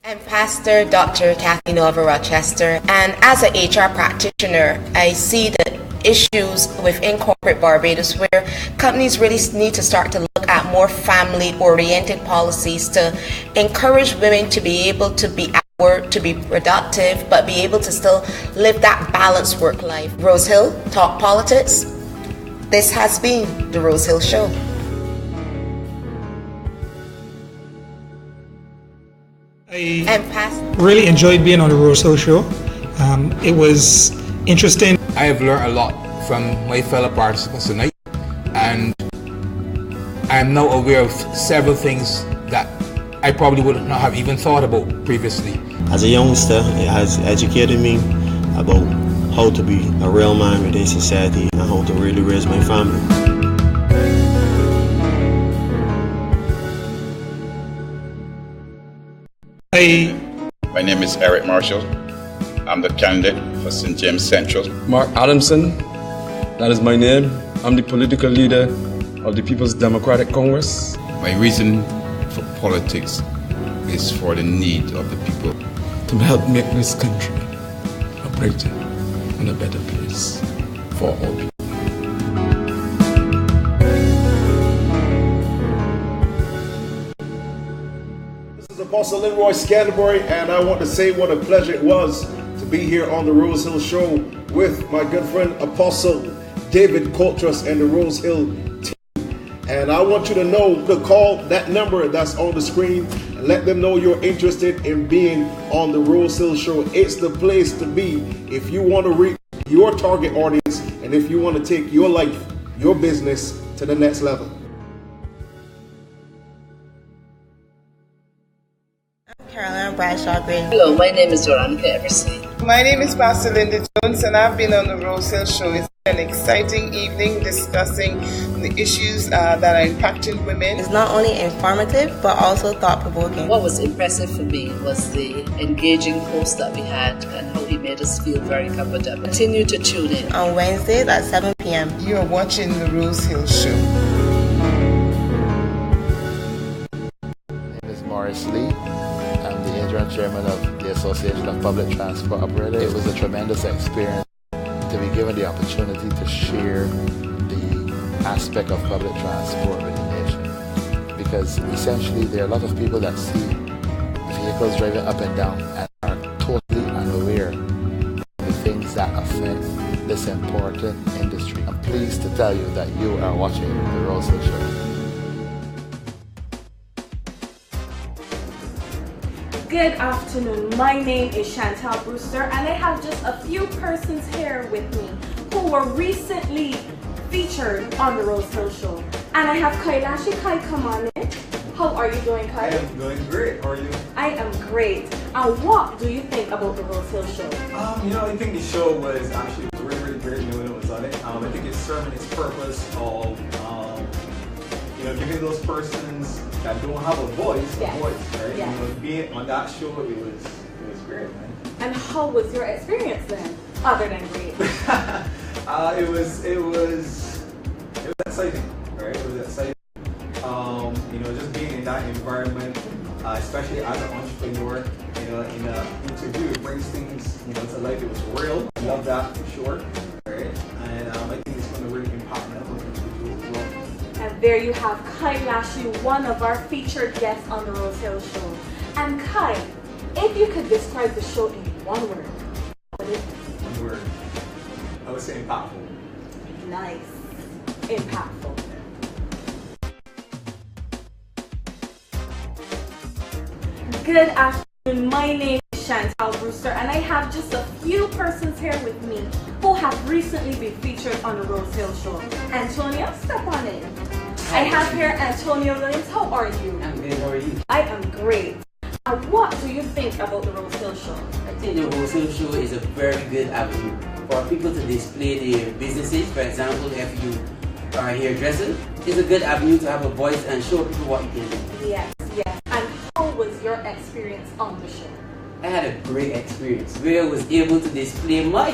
I'm Pastor Dr. Kathy Nova Rochester, and as an HR practitioner, I see the issues within corporate Barbados where companies really need to start to look at more family-oriented policies to encourage women to be able to be at work, to be productive, but be able to still live that balanced work life. Rosehill, talk politics. This has been the Rosehill Show. I really enjoyed being on the Rosehill Show. It was interesting. I have learned a lot from my fellow participants tonight, and I am now aware of several things that I probably would not have even thought about previously. As a youngster, it has educated me about how to be a real man within society and how to really raise my family. My name is Eric Marshall. I'm the candidate for St. James Central. Mark Adamson, that is my name. I'm the political leader of the People's Democratic Congress. My reason for politics is for the need of the people. To help make this country a brighter and a better place for all people. Apostle Leroy Scanterbury, and I want to say what a pleasure it was to be here on the Rosehill Show with my good friend Apostle David Coulthrust and the Rosehill team. And I want you to know to call that number that's on the screen and let them know you're interested in being on the Rosehill Show. It's the place to be if you want to reach your target audience and if you want to take your life, your business to the next level. Hello, my name is Veronica Eversley. My name is Pastor Linda Jones, and I've been on the Rosehill Show. It's an exciting evening discussing the issues that are impacting women. It's not only informative, but also thought-provoking. What was impressive for me was the engaging host that we had and how he made us feel very comfortable. Continue to tune in. On Wednesdays at 7 p.m. You are watching the Rosehill Show. My name is Morris Lee. I'm the interim chairman of the Association of Public Transport Operators. It was a tremendous experience to be given the opportunity to share the aspect of public transport with the nation. Because essentially there are a lot of people that see vehicles driving up and down and are totally unaware of the things that affect this important industry. I'm pleased to tell you that you are watching the Rosehill Show. Good afternoon, my name is Chantal Brewster and I have just a few persons here with me who were recently featured on the Rosehill Show. And I have Kailashi. Kai, come on in. How are you doing, Kai? I am doing great, how are you? I am great. And what do you think about the Rosehill Show? I think the show was actually really great when it was on it. I think it's serving its purpose of giving those persons that don't have a voice, a voice, right? Yes. Being on that show, it was great, man. And how was your experience then, other than great? It was exciting, right? It was exciting. Just being in that environment, especially as an entrepreneur, in an interview, it brings things, to life. It was real. I love that for sure, right? And I think it's going to really impact network individuals as well. And there you have Kailashi, one of our featured guests on the Rosehill Show. And Kai, if you could describe the show in one word, what is it? One word. I would say impactful. Nice. Impactful. Good afternoon, my name is Chantal Brewster and I have just a few persons here with me who have recently been featured on the Rosehill Show. Antonio, step on in. I have here Antonio Williams. How are you? I'm good, how are you? I am great. What do you think about the Rosehill Show? I think the Rosehill Show is a very good avenue for people to display their businesses. For example, if you are a hairdresser, it's a good avenue to have a voice and show people what you can do. Yes. And how was your experience on the show? I had a great experience where I was able to display my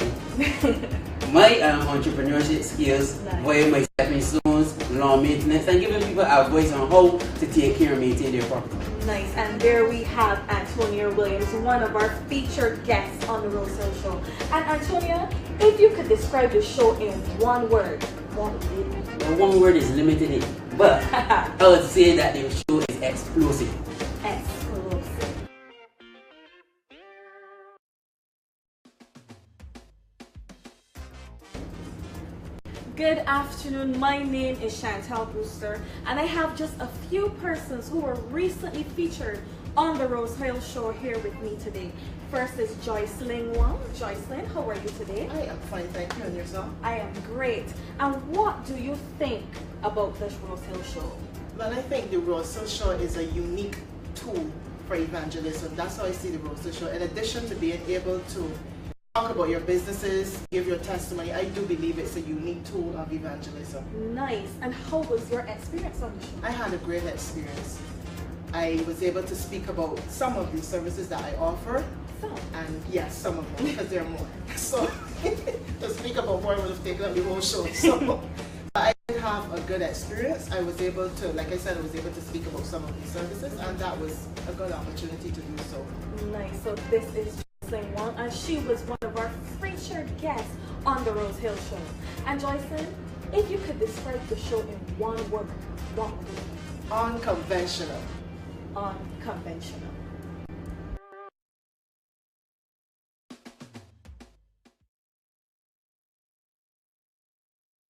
entrepreneurship skills via my stepping stones lawn maintenance, and giving people a voice on how to take care and maintain their property. Nice, and there we have Antonia Williams, one of our featured guests on the Rosehill Show. And Antonia, if you could describe the show in one word, what would it be? Now, one word is limited, but I would say that the show is explosive. Explosive. Good afternoon, my name is Chantal Brewster, and I have just a few persons who were recently featured on the Rosehill Show here with me today. First is Joycelyn Wong. Joycelyn, how are you today? I am fine, thank you. And yourself? I am great. And what do you think about this Rosehill Show? Well, I think the Rosehill Show is a unique tool for evangelism. That's how I see the Rosehill Show. In addition to being able to talk about your businesses, give your testimony, I do believe it's a unique tool of evangelism. Nice. And how was your experience on the show? I had a great experience. I was able to speak about some of the services that I offer. Some? And yes, some of them, because there are more. So to speak about more would have taken up the whole show. So I did have a good experience. I was able to, like I said, I was able to speak about some of these services, and that was a good opportunity to do so. Nice. So this is Joycelyn Wong, and she was one of our featured guests on the Rosehill Show. And Joycelyn, if you could describe the show in one word, what would it be? Unconventional. Unconventional.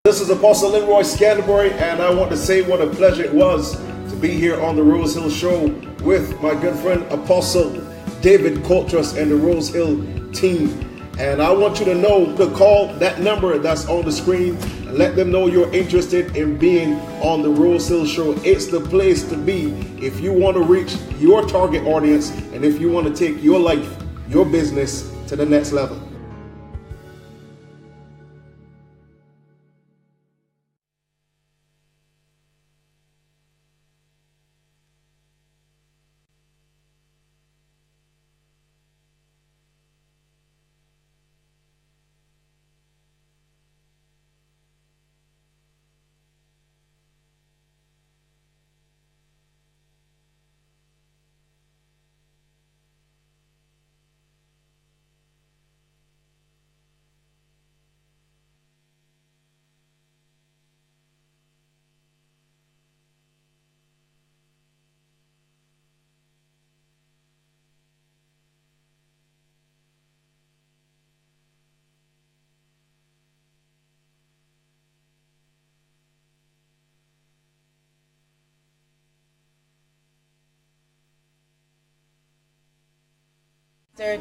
This is Apostle Leroy Scanterbury, and I want to say what a pleasure it was to be here on the Rosehill Show with my good friend Apostle David Coulthrust and the Rosehill team. And I want you to know to call that number that's on the screen and let them know you're interested in being on the Rosehill Show. It's the place to be if you want to reach your target audience and if you want to take your life, your business to the next level.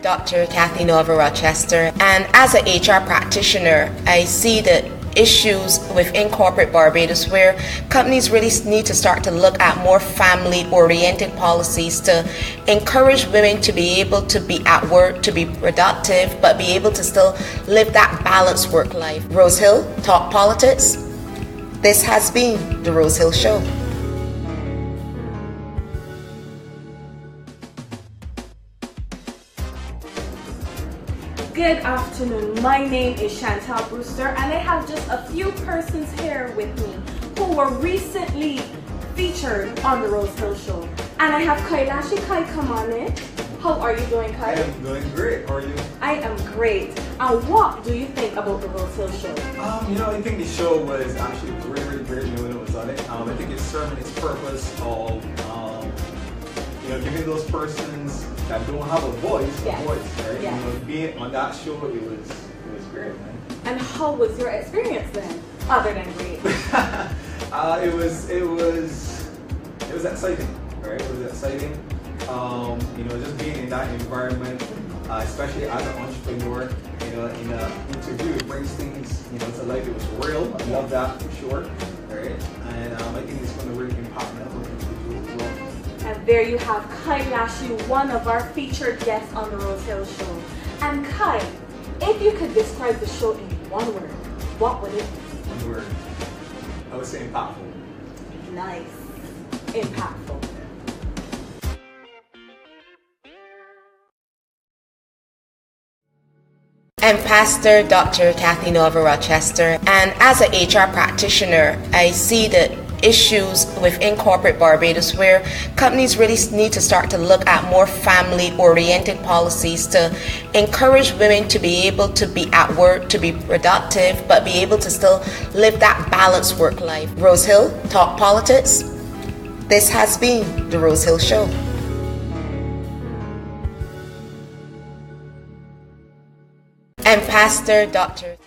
Dr. Kathy Nova Rochester, and as an HR practitioner, I see the issues within corporate Barbados where companies really need to start to look at more family-oriented policies to encourage women to be able to be at work, to be productive, but be able to still live that balanced work life. Rosehill, talk politics. This has been the Rosehill Show. Good afternoon, my name is Chantal Brewster, and I have just a few persons here with me who were recently featured on the Rosehill Show. And I have Kailashi. Kai, come on in. How are you doing, Kai? I am doing great. How are you? I am great. And what do you think about the Rosehill Show? I think the show was actually really great when it was on it. I think it's serving its purpose of giving those persons that don't have a voice, a voice, right? Yeah. Being on that show, it was great, man. And how was your experience then, other than great? It was exciting, right? It was exciting. Just being in that environment, especially as an entrepreneur, in an interview, it brings things, to life. It was real. I love that for sure, right? And I think it's going to really impact me as well. And there you have Kailashi, one of our featured guests on the Rosehill Show. And Kai, if you could describe the show in one word, what would it be? One word. I would say impactful. Nice. Impactful. I'm Pastor Dr. Kathy Nova Rochester, and as an HR practitioner, I see the issues within corporate Barbados where companies really need to start to look at more family-oriented policies to encourage women to be able to be at work, to be productive, but be able to still live that balanced work life. Rosehill, talk politics. This has been the Rosehill Show. And Pastor Dr.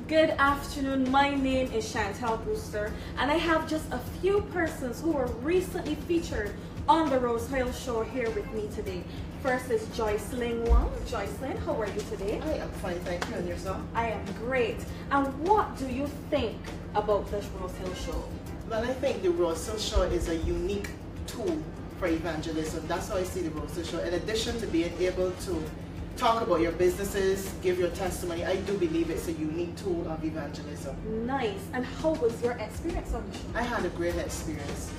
Good afternoon, my name is Sandra Husbands, and I have just a few persons who were recently featured on the Rosehill Show here with me today. First is Joycelyn Wong. Joycelyn, how are you today? I am fine, thank you, and yourself? I am great. And what do you think about this Rosehill Show? Well, I think the Rosehill Show is a unique tool for evangelism. That's how I see the Rosehill Show. In addition to being able to talk about your businesses, give your testimony, I do believe it's a unique tool of evangelism. Nice. And how was your experience on the show? I had a great experience.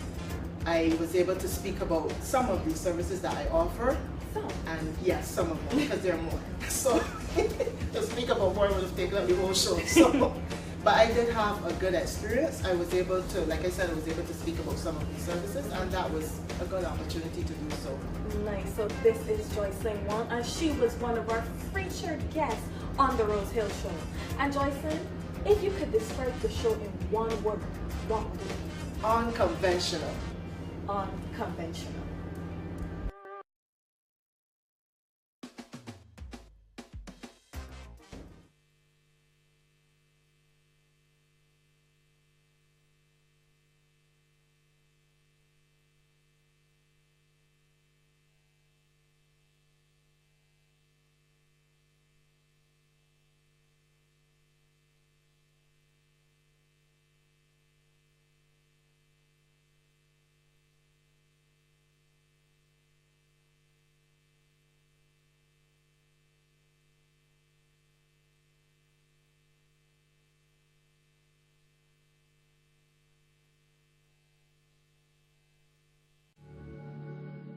I was able to speak about some of the services that I offer. Some? And yes, some of them, because there are more. So to speak about more would have taken up the whole show. So, but I did have a good experience. I was able to, like I said, I was able to speak about some of these services, and that was a good opportunity to do so. Nice. So this is Joycelyn Wong, and she was one of our featured guests on the Rosehill Show. And Joycelyn, if you could describe the show in one word, what would it be? Unconventional. Unconventional.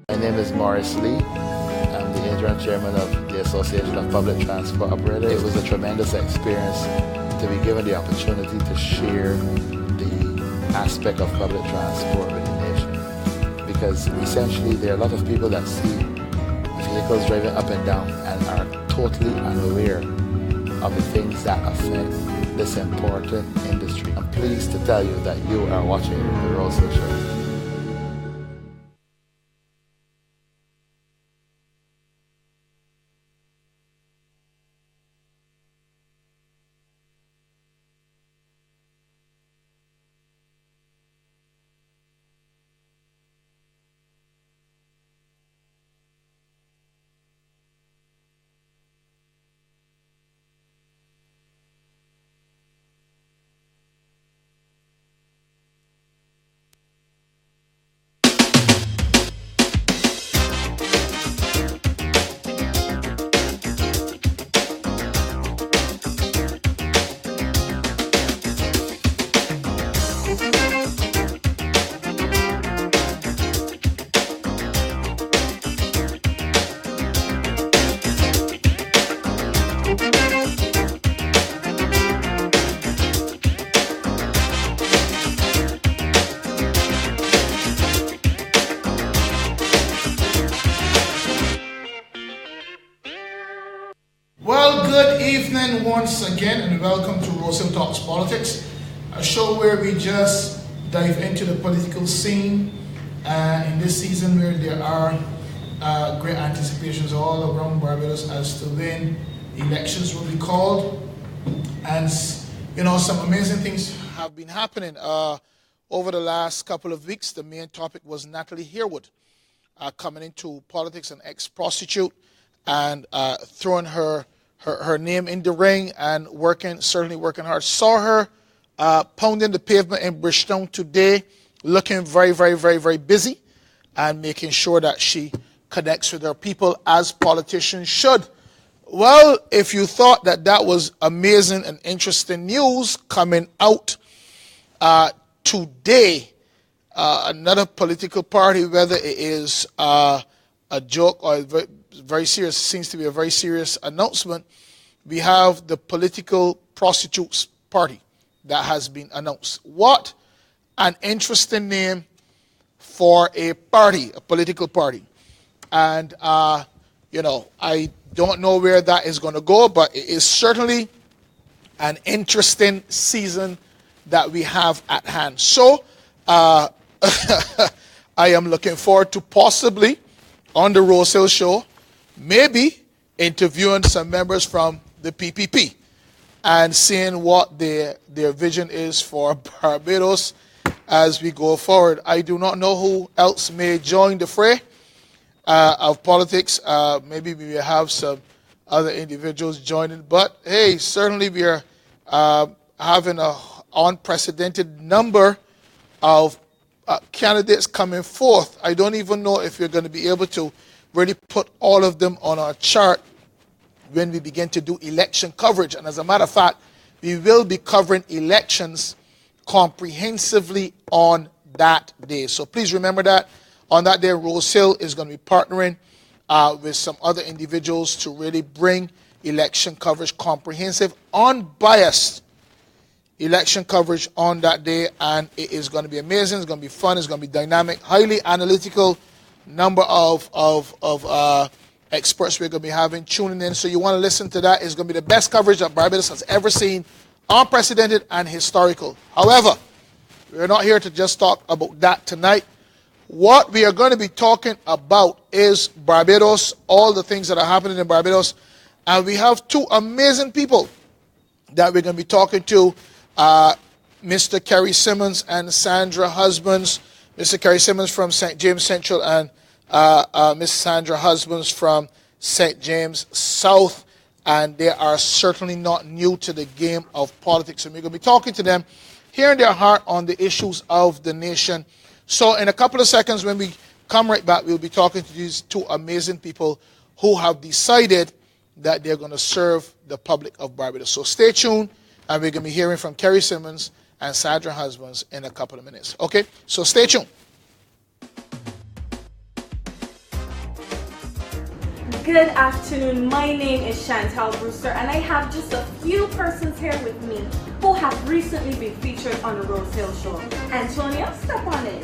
My name is Maurice Lee. I'm the interim chairman of the Association of Public Transport Operators. It was a tremendous experience to be given the opportunity to share the aspect of public transport with the nation. Because essentially there are a lot of people that see vehicles driving up and down and are totally unaware of the things that affect this important industry. I'm pleased to tell you that you are watching the Rosehill Show. evening once again, and welcome to Rosehill Talks Politics, a show where we just dive into the political scene in this season, where there are great anticipations all around Barbados as to when elections will be called. And you know, some amazing things have been happening over the last couple of weeks. The main topic was Natalie Harewood coming into politics, an ex-prostitute, and throwing her name in the ring and certainly working hard. Saw her pounding the pavement in Bridgetown today, looking very, very, very, very busy and making sure that she connects with her people as politicians should. Well, if you thought that that was amazing and interesting news coming out today, another political party, whether it is a joke or very serious, seems to be a very serious announcement. We have the Political Prostitutes Party that has been announced. What an interesting name for a party, a political party. And, you know, I don't know where that is going to go, but it is certainly an interesting season that we have at hand. So, I am looking forward to possibly on the Rosehill show, maybe interviewing some members from the PPP and seeing what their vision is for Barbados as we go forward. I do not know who else may join the fray of politics. Maybe we will have some other individuals joining. But hey, certainly we are having an unprecedented number of candidates coming forth. I don't even know if you're going to be able to really put all of them on our chart when we begin to do election coverage. And as a matter of fact, we will be covering elections comprehensively on that day. So please remember that on that day, Rosehill is going to be partnering with some other individuals to really bring election coverage, comprehensive, unbiased election coverage on that day, and it is going to be amazing. It's going to be fun. It's going to be dynamic, highly analytical number of experts we're going to be having tuning in. So you want to listen to that. It's going to be the best coverage that Barbados has ever seen, unprecedented and historical. However, we're not here to just talk about that tonight. What we are going to be talking about is Barbados, all the things that are happening in Barbados, and we have two amazing people that we're going to be talking to. Mr. Kerrie Symmonds and Sandra Husbands. Mr. Kerrie Symmonds from St. James Central and Miss Sandra Husbands from St. James South. And they are certainly not new to the game of politics. And we're going to be talking to them, hearing their heart on the issues of the nation. So in a couple of seconds, when we come right back, we'll be talking to these two amazing people who have decided that they're going to serve the public of Barbados. So stay tuned. And we're going to be hearing from Kerrie Symmonds and Sandra Husbands in a couple of minutes. Okay? So stay tuned. Good afternoon. My name is Chantal Brewster, and I have just a few persons here with me who have recently been featured on the Rosehill show. Antonio, step on in.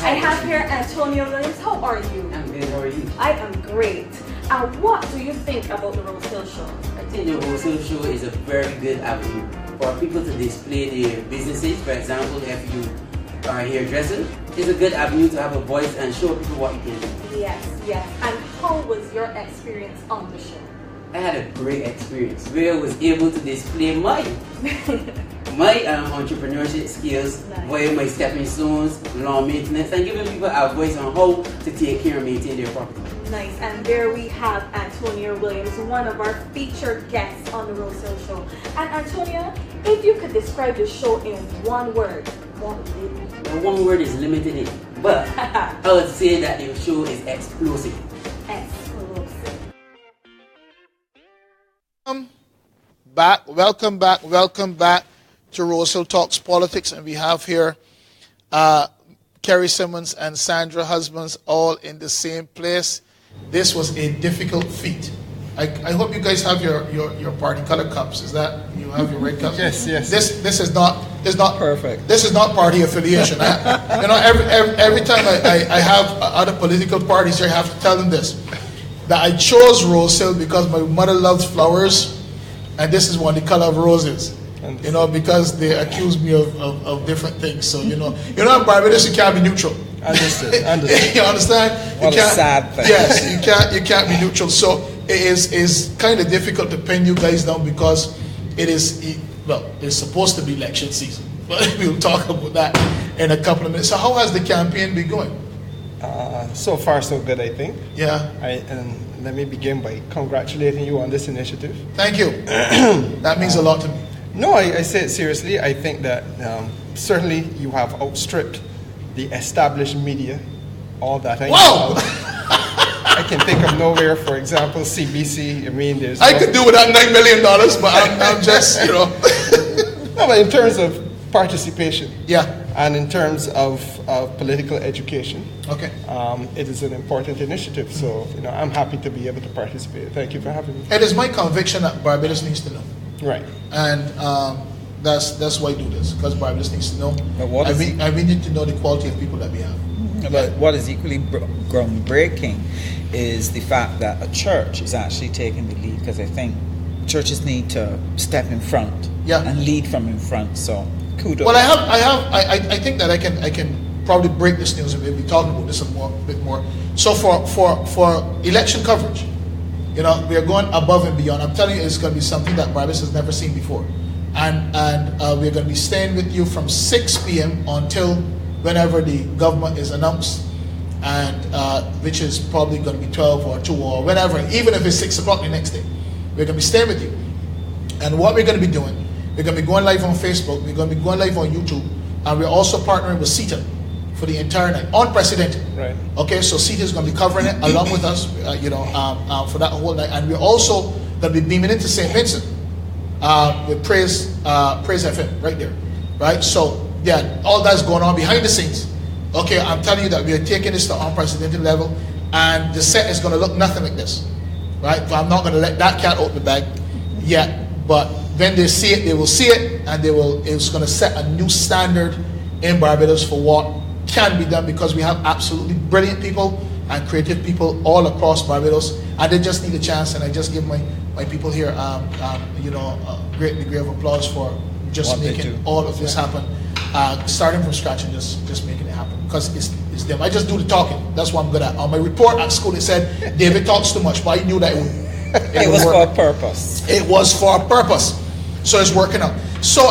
I have here Antonio Williams. How are you? I'm good. How are you? I am great. What do you think about the Rosehill show? I think the Rosehill show is a very good avenue for people to display their businesses. For example, if you are hairdresser, it's a good avenue to have a voice and show people what you can do. Yes, yes. And how was your experience on the show? I had a great experience where I was able to display my entrepreneurship skills, via my stepping stones, lawn maintenance, and giving people a voice on how to take care and maintain their property. Nice, and there we have Antonia Williams, one of our featured guests on the Rosehill show. And Antonia, if you could describe the show in one word, what would it be? The one word is limited, but I would say that the show is explosive. Explosive. Welcome back to Rosehill Talks Politics, and we have here Kerrie Symmonds and Sandra Husbands all in the same place. This was a difficult feat. I hope you guys have your party color cups. Is that you have your red cups? Yes. This is not perfect. This is not party affiliation. Every time I have other political parties here, I have to tell them this, that I chose Rosehill because my mother loves flowers, and this is one the color of roses. Because they accuse me of different things. So in Barbados you can't be neutral. Understood. You understand? What a sad thing. Yes, you can't be neutral. So it is kind of difficult to pin you guys down because it's supposed to be election season. But we'll talk about that in a couple of minutes. So how has the campaign been going? So far so good, I think. Yeah. And let me begin by congratulating you on this initiative. Thank you. That means a lot to me. No, I say it seriously. I think that certainly you have outstripped the established media, all that. I can think of nowhere, for example, CBC. I could do without $9 million, but I'm just, No, but in terms of participation, yeah, And in terms of political education, okay, it is an important initiative. So, I'm happy to be able to participate. Thank you for having me. It is my conviction that Barbados needs to know. Right. And that's why I do this, because Barbados needs to know. But what we need to know the quality of people that we have. But what is equally groundbreaking is the fact that a church is actually taking the lead, because I think churches need to step in front and lead from in front. So kudos. Well, I think that I can probably break this news, and we'll be talking about this a bit more. So for election coverage, we are going above and beyond. I'm telling you, it's going to be something that Barbados has never seen before, and we're going to be staying with you from 6 p.m. until whenever the government is announced, and which is probably going to be 12 or 2 or whenever, even if it's 6 o'clock the next day. We're going to be staying with you. And what we're going to be doing, we're going to be going live on Facebook, we're going to be going live on YouTube, and we're also partnering with CETA for the entire night, unprecedented. Right. Okay, so CETA is going to be covering it along with us, for that whole night. And we're also going to be beaming into St. Vincent with Praise FM right there. Right? So, yeah, all that's going on behind the scenes. Okay, I'm telling you that we are taking this to unprecedented level, and the set is going to look nothing like this. Right? But I'm not going to let that cat out the bag yet. But when they see it, they will see it, and it's going to set a new standard in Barbados for what can be done, because we have absolutely brilliant people and creative people all across Barbados, and they just need a chance. And I just give my people here, a great degree of applause for just making all of this happen, starting from scratch and just making it happen, because it's them. I just do the talking. That's what I'm good at. On my report at school, it said David talks too much, but I knew that it was for a purpose. It was for a purpose, so it's working out. So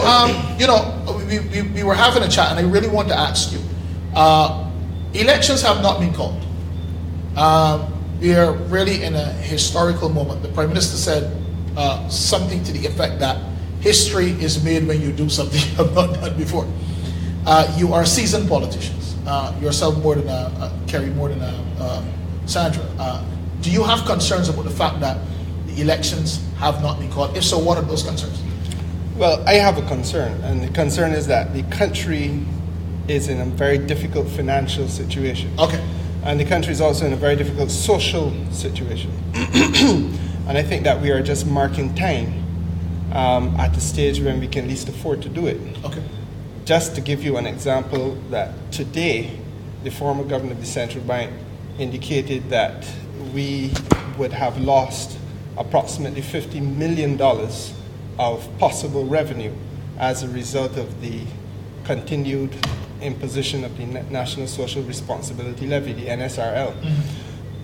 we were having a chat, and I really want to ask you. Elections have not been called. We are really in a historical moment. The Prime Minister said something to the effect that history is made when you do something you have not done before. You are seasoned politicians. Yourself more than Kerrie, more than Sandra. Do you have concerns about the fact that the elections have not been called? If so, what are those concerns? Well, I have a concern, and the concern is that the country is in a very difficult financial situation. Okay. And the country is also in a very difficult social situation. And I think that we are just marking time at the stage when we can least afford to do it. Okay. Just to give you an example, that today, the former governor of the central bank indicated that we would have lost approximately $50 million of possible revenue as a result of the continued imposition of the National Social Responsibility Levy, the NSRL.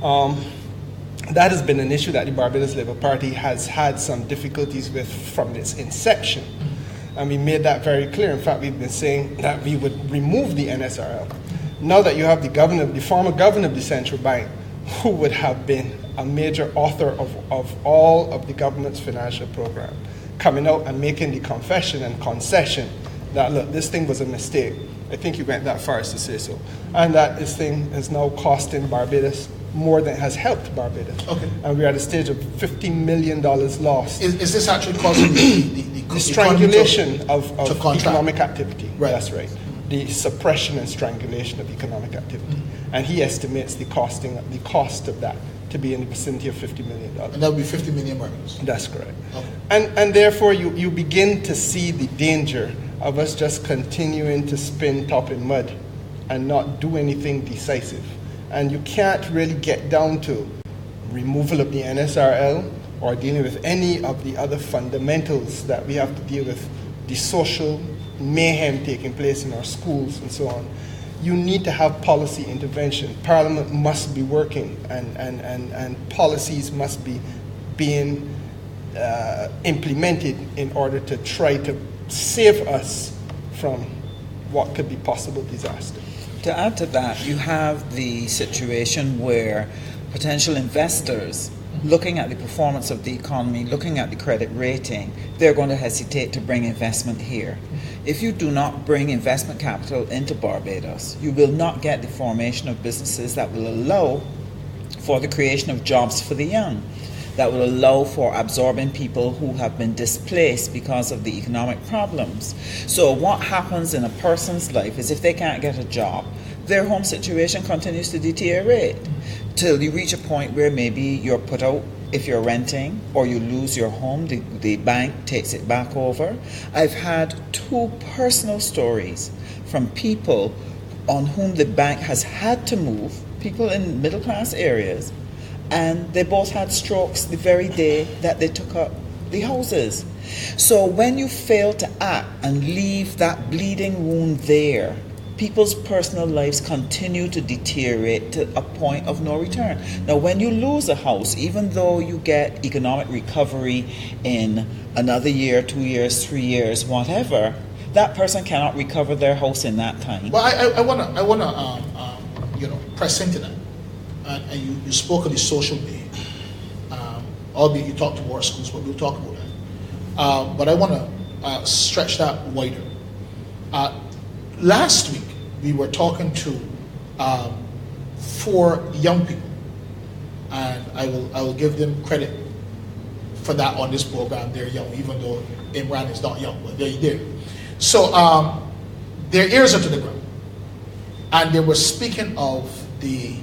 Mm-hmm. That has been an issue that the Barbados Labour Party has had some difficulties with from its inception. Mm-hmm. And we made that very clear. In fact, we've been saying that we would remove the NSRL. Now that you have the former governor of the central bank, who would have been a major author of all of the government's financial program, coming out and making the confession and concession that, look, this thing was a mistake. I think he went that far as to say so. And that this thing is now costing Barbados more than has helped Barbados. Okay. And we're at a stage of $50 million lost. Is this actually causing the strangulation of economic activity? Right. That's right. The suppression and strangulation of economic activity. Mm-hmm. And he estimates the cost of that to be in the vicinity of $50 million. And that would be 50 million Barbados. That's correct. Okay. And therefore you begin to see the danger of us just continuing to spin top in mud and not do anything decisive. And you can't really get down to removal of the NSRL or dealing with any of the other fundamentals that we have to deal with, the social mayhem taking place in our schools and so on. You need to have policy intervention. Parliament must be working, and policies must be being implemented in order to try to save us from what could be possible disaster. To add to that, you have the situation where potential investors, looking at the performance of the economy, looking at the credit rating, they're going to hesitate to bring investment here. If you do not bring investment capital into Barbados, you will not get the formation of businesses that will allow for the creation of jobs for the young. that will allow for absorbing people who have been displaced because of the economic problems. So what happens in a person's life is if they can't get a job, their home situation continues to deteriorate till you reach a point where maybe you're put out if you're renting, or you lose your home, the bank takes it back over. I've had 2 personal stories from people on whom the bank has had to move, people in middle class areas, and they both had strokes the very day that they took up the houses. So when you fail to act and leave that bleeding wound there, people's personal lives continue to deteriorate to a point of no return. Now, when you lose a house, even though you get economic recovery in another year, 2 years, 3 years, whatever, that person cannot recover their house in that time. Well, I wanna press into that. And you spoke of the social day. Albeit you talked about schools, but we'll talk about that. But I want to stretch that wider. Last week, we were talking to 4 young people, and I will give them credit for that on this program. They're young, even though Imran is not young, but they're there. So their ears are to the ground, and they were speaking of the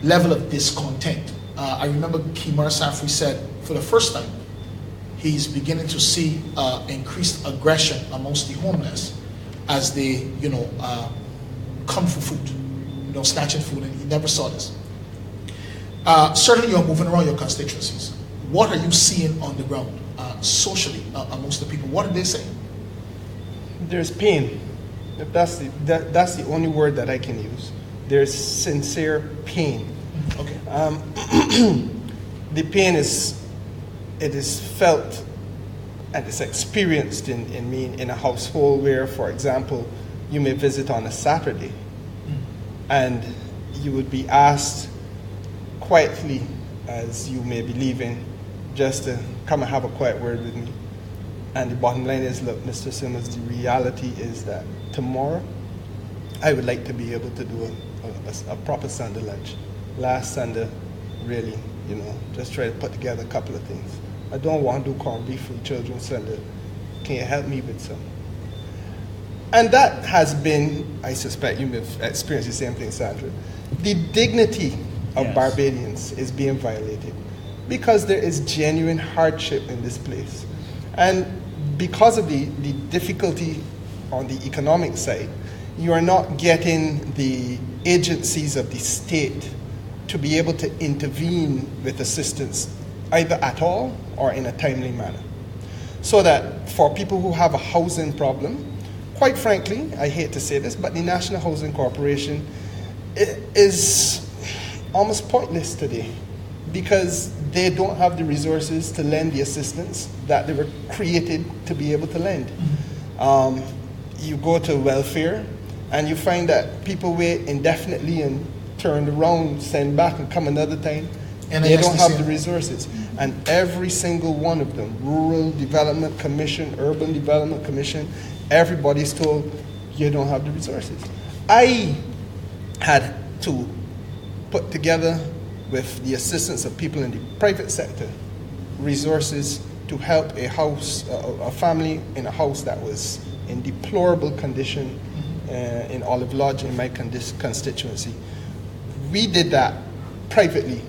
level of discontent. I remember Kimar Safri said, for the first time, he's beginning to see increased aggression amongst the homeless as they, come for food, snatching food, and he never saw this. Certainly you're moving around your constituencies. What are you seeing on the ground socially amongst the people? What are they saying? There's pain. If that's the only word that I can use. There's sincere pain. Okay. The pain is felt and it's experienced in a household where, for example, you may visit on a Saturday and you would be asked quietly as you may be leaving just to come and have a quiet word with me. And the bottom line is, look, Mr. Symmonds, the reality is that tomorrow I would like to be able to do a proper Sunday lunch. Last Sunday, really, just try to put together a couple of things. I don't want to do corned beef for children Sunday. Can you help me with some? And that has been, I suspect you may have experienced the same thing, Sandra. The dignity of Barbadians is being violated because there is genuine hardship in this place. And because of the difficulty on the economic side, you are not getting the agencies of the state to be able to intervene with assistance either at all or in a timely manner. So that for people who have a housing problem, quite frankly, I hate to say this, but the National Housing Corporation is almost pointless today because they don't have the resources to lend the assistance that they were created to be able to lend. You go to welfare and you find that people wait indefinitely and turn around, send back and come another time. And they don't have the resources. And every single one of them, Rural Development Commission, Urban Development Commission, everybody's told you don't have the resources. I had to put together, with the assistance of people in the private sector, resources to help a family in a house that was in deplorable condition in Olive Lodge in my constituency. We did that privately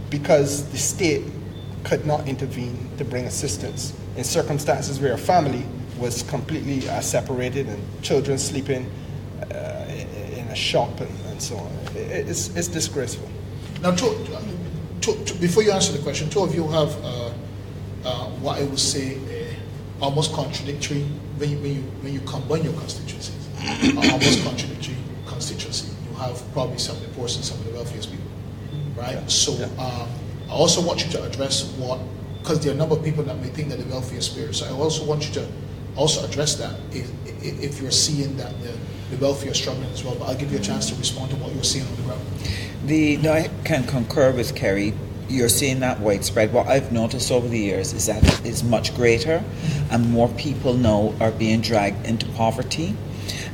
because the state could not intervene to bring assistance in circumstances where a family was completely separated and children sleeping in a shop and so on. It's disgraceful. Now, before you answer the question, 2 of you have what I would say almost contradictory when you combine your constituencies. Almost contradictory constituency. You have probably some of the poorest and some of the wealthiest people, right? Yeah. So I also want you to address because there are a number of people that may think that the welfare is superior. So I also want you to also address that if you're seeing that the welfare is struggling as well. But I'll give you a chance to respond to what you're seeing on the ground. I can concur with Kerrie. You're seeing that widespread. What I've noticed over the years is that it is much greater and more people now are being dragged into poverty.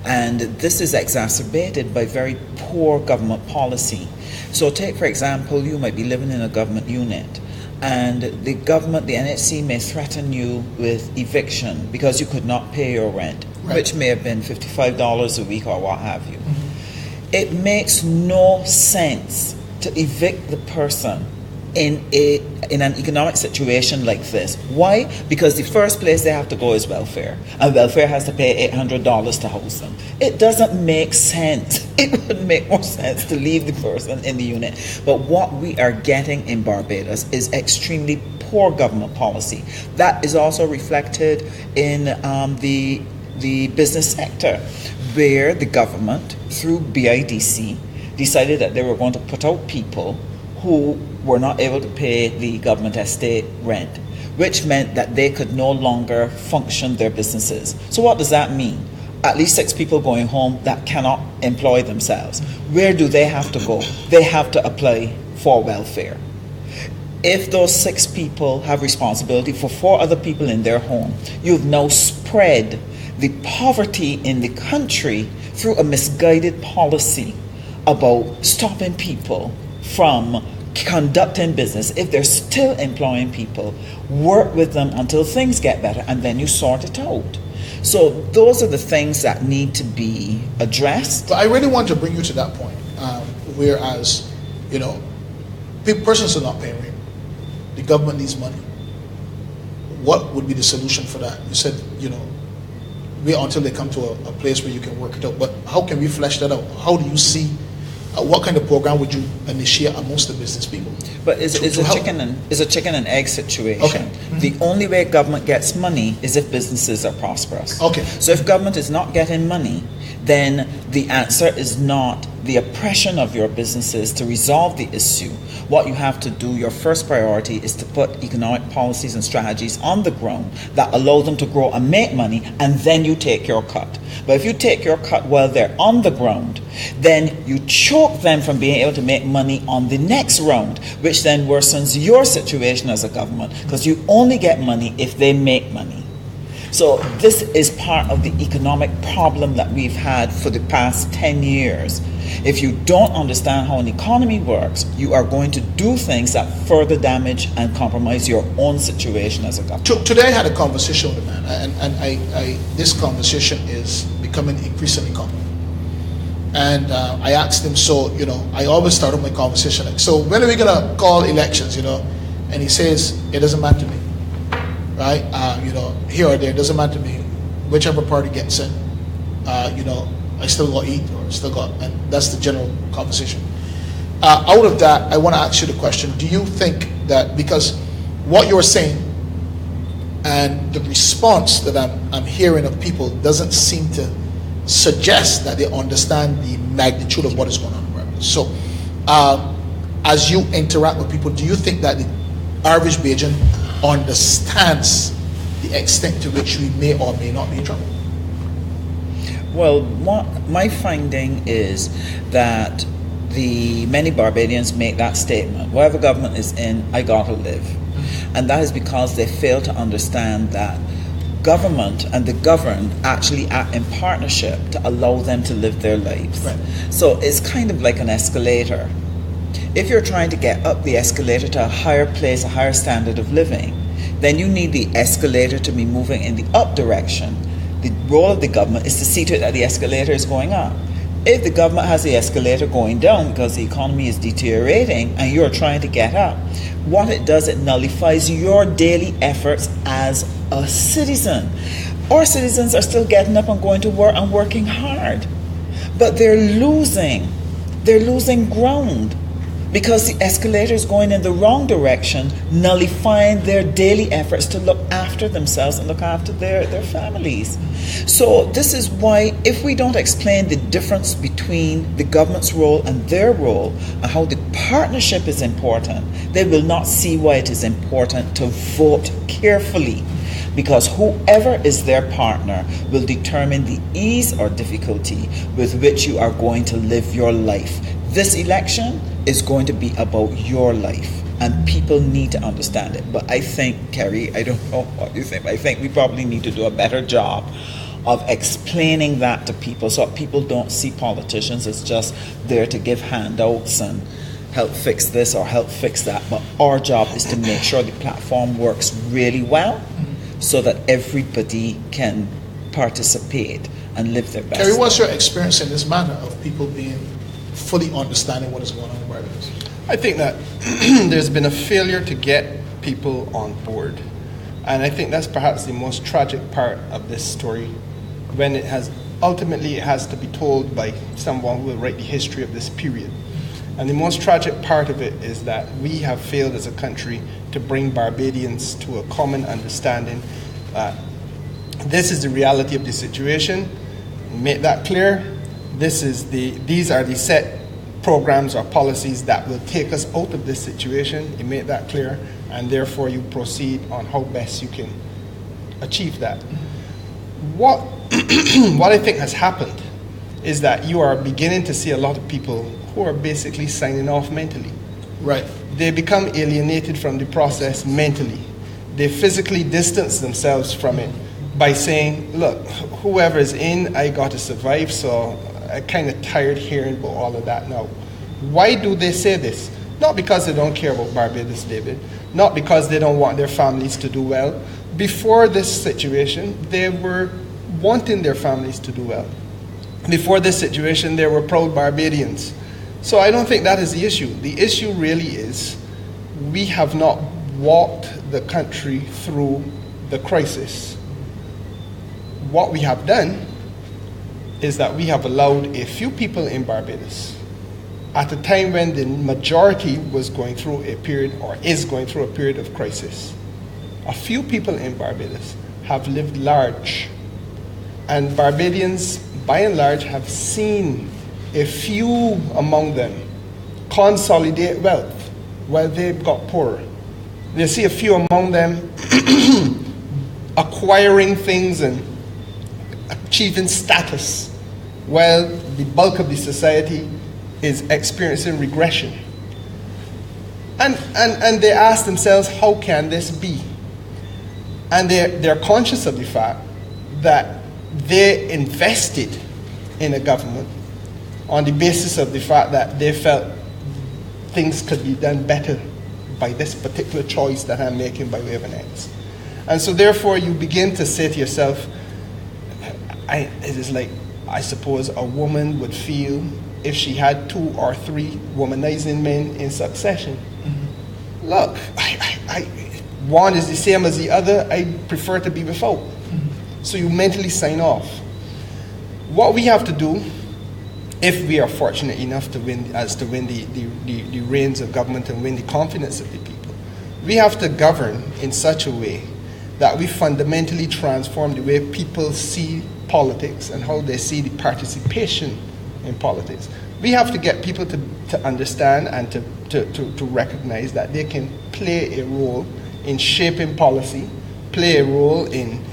And this is exacerbated by very poor government policy. So take, for example, you might be living in a government unit and the government, the NHC, may threaten you with eviction because you could not pay your rent, which may have been $55 a week or what have you. It makes no sense to evict the person in an economic situation like this. Why? Because the first place they have to go is welfare, and welfare has to pay $800 to house them. It doesn't make sense. It would make more sense to leave the person in the unit. But what we are getting in Barbados is extremely poor government policy. That is also reflected in the business sector, where the government, through BIDC, decided that they were going to put out people who were not able to pay the government estate rent, which meant that they could no longer function their businesses. So what does that mean? At least 6 people going home that cannot employ themselves. Where do they have to go? They have to apply for welfare. If those 6 people have responsibility for 4 other people in their home, you've now spread the poverty in the country through a misguided policy about stopping people from conducting business. If they're still employing people, work with them until things get better, and then you sort it out. So those are the things that need to be addressed. But I really want to bring you to that point, whereas, you know, persons are not paying rent. The government needs money. What would be the solution for that? You said, you know, wait until they come to a place where you can work it out. But how can we flesh that out? How do you see, what kind of program would you initiate amongst the business people? But it's a chicken and egg situation. Okay. The only way government gets money is if businesses are prosperous. Okay. So if government is not getting money, then the answer is not the oppression of your businesses to resolve the issue. What you have to do, your first priority, is to put economic policies and strategies on the ground that allow them to grow and make money, and then you take your cut. But if you take your cut while they're on the ground, then you choke them from being able to make money on the next round, which then worsens your situation as a government, because you only get money if they make money. So this is part of the economic problem that we've had for the past 10 years. If you don't understand how an economy works, you are going to do things that further damage and compromise your own situation as a government. Today I had a conversation with a man, and this conversation is becoming increasingly common. And I asked him, so, you know, I always start off my conversation like, so when are we going to call elections, you know? And he says, it doesn't matter to me. Right, you know, here or there, it doesn't matter to me. Whichever party gets in, you know, I still got to eat, or still got, and that's the general conversation. Out of that, I want to ask you the question: do you think that, because what you're saying and the response that I'm hearing of people doesn't seem to suggest that they understand the magnitude of what is going on in Barbados? So, as you interact with people, do you think that the average Bajan understands the extent to which we may or may not be in trouble? Well, my finding is that the many Barbadians make that statement: whatever government is in, I gotta live. And that is because they fail to understand that government and the governed actually act in partnership to allow them to live their lives. Right. So it's kind of like an escalator. If you're trying to get up the escalator to a higher place, a higher standard of living, then you need the escalator to be moving in the up direction. The role of the government is to see to it that the escalator is going up. If the government has the escalator going down because the economy is deteriorating and you're trying to get up, what it does, it nullifies your daily efforts as a citizen. Our citizens are still getting up and going to work and working hard, but they're losing ground, because the escalator is going in the wrong direction, nullifying their daily efforts to look after themselves and look after their families. So this is why, if we don't explain the difference between the government's role and their role, and how the partnership is important, they will not see why it is important to vote carefully. Because whoever is their partner will determine the ease or difficulty with which you are going to live your life. This election is going to be about your life, and people need to understand it. But I think, Kerrie, I don't know what you think, but I think we probably need to do a better job of explaining that to people, so people don't see politicians as just there to give handouts and help fix this or help fix that, but our job is to make sure the platform works really well so that everybody can participate and live their best. Kerrie, what's your experience in this manner of people being fully understanding what is going on in Barbados? I think that there's been a failure to get people on board. And I think that's perhaps the most tragic part of this story, when it has to be told by someone who will write the history of this period. And the most tragic part of it is that we have failed as a country to bring Barbadians to a common understanding that this is the reality of the situation. Make that clear. These are the set programs or policies that will take us out of this situation. You make that clear, and therefore you proceed on how best you can achieve that. What I think has happened is that you are beginning to see a lot of people who are basically signing off mentally. Right. They become alienated from the process mentally. They physically distance themselves from it by saying, look, whoever is in, I got to survive, so I'm kind of tired hearing about all of that now. Why do they say this? Not because they don't care about Barbados, David. Not because they don't want their families to do well. Before this situation, they were wanting their families to do well. Before this situation, they were proud Barbadians. So I don't think that is the issue. The issue really is we have not walked the country through the crisis. What we have done is that we have allowed a few people in Barbados, at a time when the majority was going through a period, or is going through a period of crisis. A few people in Barbados have lived large, and Barbadians, by and large, have seen a few among them consolidate wealth while they've got poorer. They see a few among them acquiring things and achieving status, while the bulk of the society is experiencing regression. And they ask themselves, how can this be? And they're conscious of the fact that they invested in a government on the basis of the fact that they felt things could be done better by this particular choice that I'm making by way of an X. And so therefore you begin to say to yourself, it is like, I suppose a woman would feel if she had 2 or 3 womanizing men in succession. Mm-hmm. Look, one is the same as the other, I prefer to be without. Mm-hmm. So you mentally sign off. What we have to do, if we are fortunate enough to win the reins of government and win the confidence of the people, we have to govern in such a way that we fundamentally transform the way people see politics and how they see the participation in politics. We have to get people to understand and to recognize that they can play a role in shaping policy, play a role in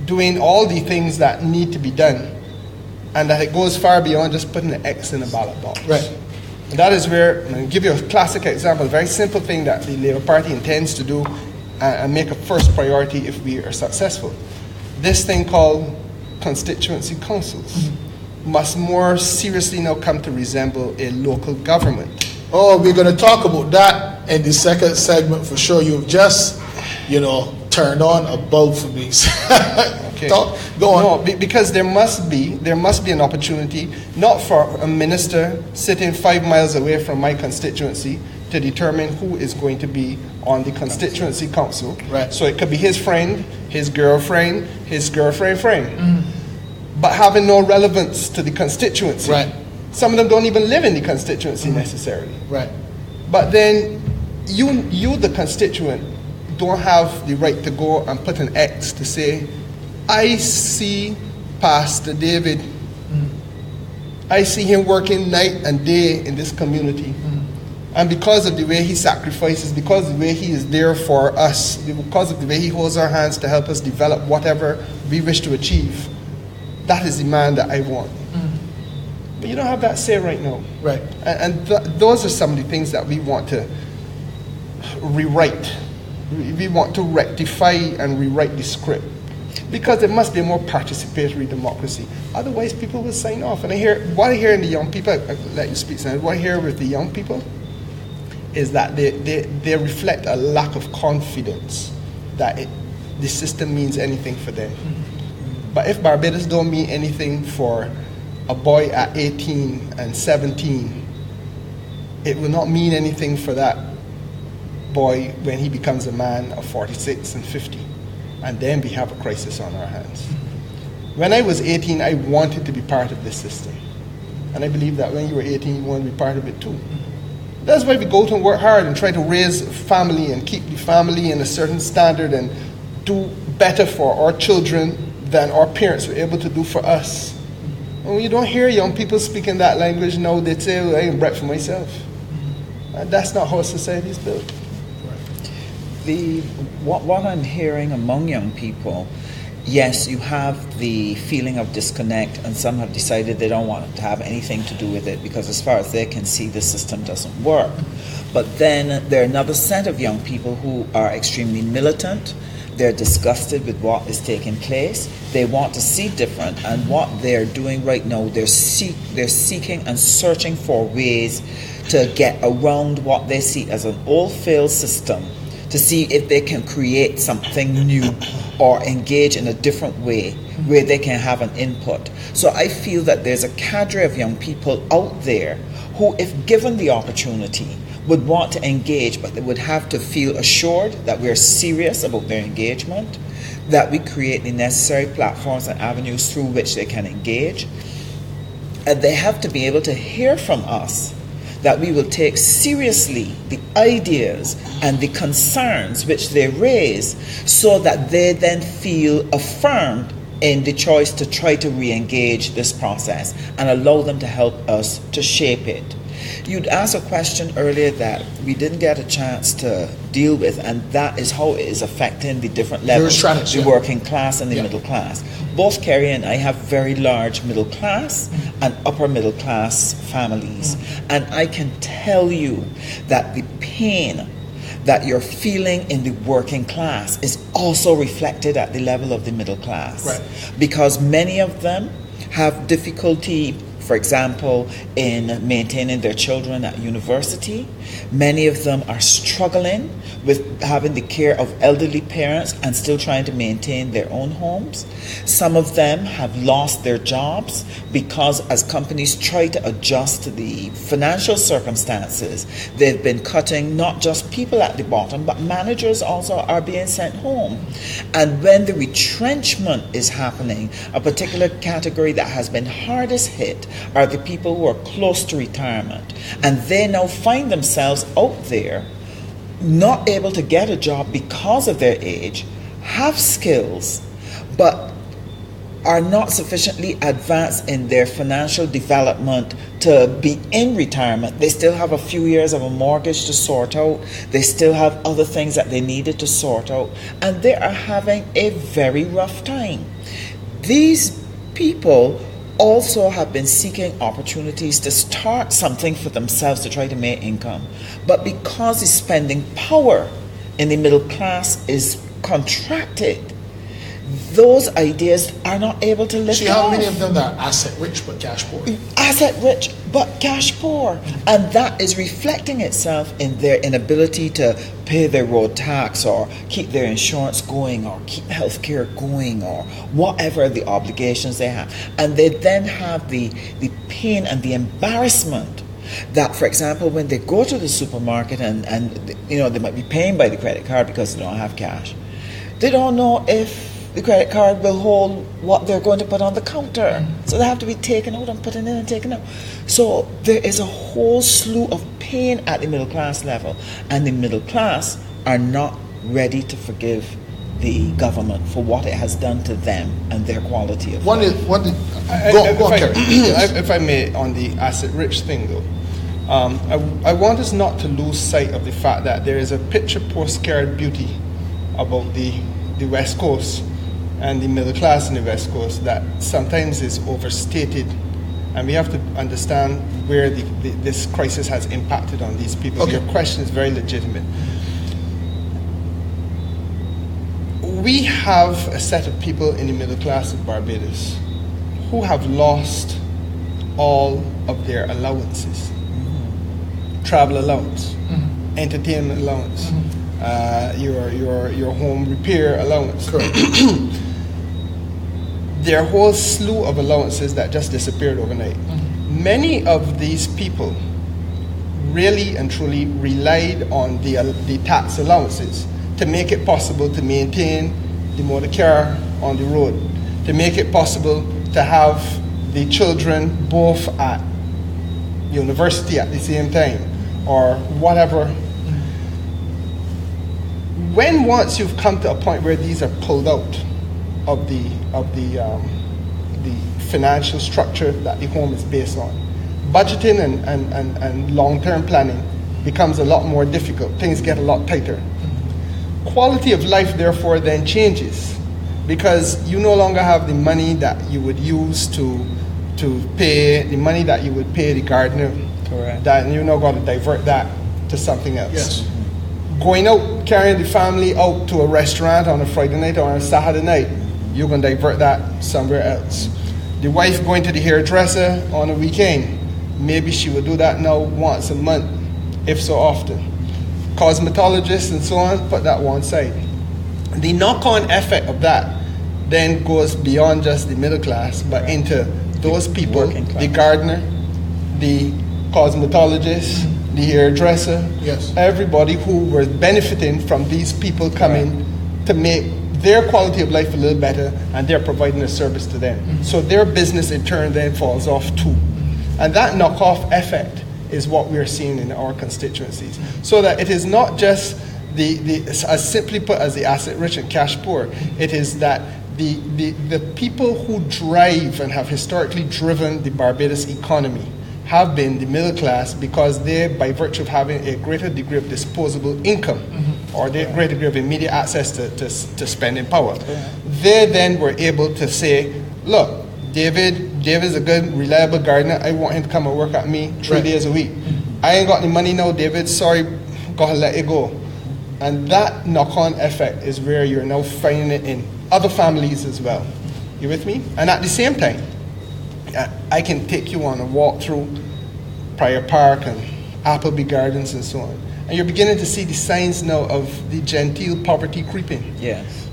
doing all the things that need to be done, and that it goes far beyond just putting an X in a ballot box. Right. And that is where, I'm going to give you a classic example, a very simple thing that the Labour Party intends to do and make a first priority if we are successful. This thing called constituency councils must more seriously now come to resemble a local government. Oh, we're going to talk about that in the second segment for sure. You've just, turned on a bulb for me. Okay. Go on. No, because there must be an opportunity, not for a minister sitting 5 miles away from my constituency to determine who is going to be on the constituency council. Right. So it could be his friend, his girlfriend friend. But having no relevance to the constituency. Right. Some of them don't even live in the constituency necessarily. Right. But then you the constituent, don't have the right to go and put an X to say, I see Pastor David. I see him working night and day in this community. And because of the way he sacrifices, because of the way he is there for us, because of the way he holds our hands to help us develop whatever we wish to achieve, that is the man that I want. But you don't have that say right now. Right. And those are some of the things that we want to rewrite. We want to rectify and rewrite the script. Because there must be a more participatory democracy. Otherwise, people will sign off. And what I hear in the young people, I'll let you speak, Sandra, what I hear with the young people is that they reflect a lack of confidence that the system means anything for them. But if Barbados don't mean anything for a boy at 18 and 17, it will not mean anything for that boy when he becomes a man of 46 and 50. And then we have a crisis on our hands. When I was 18, I wanted to be part of this system. And I believe that when you were 18, you want to be part of it too. That's why we go out and work hard and try to raise a family and keep the family in a certain standard and do better for our children than our parents were able to do for us. And you don't hear young people speaking that language now. They say, well, I can bread for myself. And that's not how society is built. What I'm hearing among young people, yes, you have the feeling of disconnect, and some have decided they don't want to have anything to do with it because as far as they can see, the system doesn't work. But then there are another set of young people who are extremely militant. They're disgusted with what is taking place. They want to see different, and what they're doing right now, they're seeking and searching for ways to get around what they see as an old failed system, to see if they can create something new or engage in a different way where they can have an input. So I feel that there's a cadre of young people out there who, if given the opportunity, would want to engage, but they would have to feel assured that we're serious about their engagement, that we create the necessary platforms and avenues through which they can engage. And they have to be able to hear from us that we will take seriously the ideas and the concerns which they raise, so that they then feel affirmed in the choice to try to re-engage this process and allow them to help us to shape it. You'd asked a question earlier that we didn't get a chance to deal with, and that is how it is affecting the different levels, the working class and the middle class. Both Kerrie and I have very large middle class and upper middle class families, and I can tell you that the pain that you're feeling in the working class is also reflected at the level of the middle class. Right. Because many of them have difficulty, for example, in maintaining their children at university. Many of them are struggling with having the care of elderly parents and still trying to maintain their own homes. Some of them have lost their jobs because as companies try to adjust to the financial circumstances, they've been cutting not just people at the bottom, but managers also are being sent home. And when the retrenchment is happening, a particular category that has been hardest hit are the people who are close to retirement. And they now find themselves out there not able to get a job because of their age, have skills, but are not sufficiently advanced in their financial development to be in retirement. They still have a few years of a mortgage to sort out. They still have other things that they needed to sort out. And they are having a very rough time. These people also have been seeking opportunities to start something for themselves to try to make income. But because the spending power in the middle class is contracted, those ideas are not able to lift off. See how many of them are asset rich but cash poor? Asset rich but cash poor. And that is reflecting itself in their inability to pay their road tax or keep their insurance going or keep healthcare going or whatever the obligations they have. And they then have the pain and the embarrassment that, for example, when they go to the supermarket and they might be paying by the credit card because they don't have cash. They don't know if the credit card will hold what they're going to put on the counter. So they have to be taken out and put in and taken out. So there is a whole slew of pain at the middle class level. And the middle class are not ready to forgive the government for what it has done to them and their quality of life. If I may, on the asset rich thing though, I want us not to lose sight of the fact that there is a picture postcard beauty about the West Coast and the middle class in the West Coast that sometimes is overstated, and we have to understand where this crisis has impacted on these people. Okay. Your question is very legitimate. we have a set of people in the middle class of Barbados who have lost all of their allowances. Travel allowance, entertainment allowance, your home repair allowance. Correct. There are a whole slew of allowances that just disappeared overnight. Many of these people really and truly relied on the tax allowances to make it possible to maintain the motor car on the road, to make it possible to have the children both at university at the same time, or whatever. When once you've come to a point where these are pulled out of the financial structure that the home is based on, budgeting and long-term planning becomes a lot more difficult. Things get a lot tighter. Quality of life, therefore, then changes, because you no longer have the money that you would use to pay the money that you would pay the gardener. Correct. That you're now going to divert that to something else. Yes. Going out, carrying the family out to a restaurant on a Friday night or on a Saturday night, you're going to divert that somewhere else. The wife going to the hairdresser on a weekend, maybe she would do that now once a month, if so often. Cosmetologists and so on, put that one side. The knock-on effect of that then goes beyond just the middle class, but into those people, the gardener, the cosmetologist, the hairdresser, yes, everybody who was benefiting from these people coming to make their quality of life a little better, and they're providing a service to them. So their business in turn then falls off too. And that knock-off effect is what we're seeing in our constituencies. So that it is not just as simply put as the asset rich and cash poor, it is that the people who drive and have historically driven the Barbados economy have been the middle class, because they, by virtue of having a greater degree of disposable income, or a greater degree of immediate access to spending power, they then were able to say, look, David's a good, reliable gardener. I want him to come and work at me 3 days a week. I ain't got any money now, David. Sorry, gotta let it go. And that knock-on effect is where you're now finding it in other families as well. You with me? And at the same time, I can take you on a walk through Prior Park and Appleby Gardens and so on. And you're beginning to see the signs now of the genteel poverty creeping. Yes.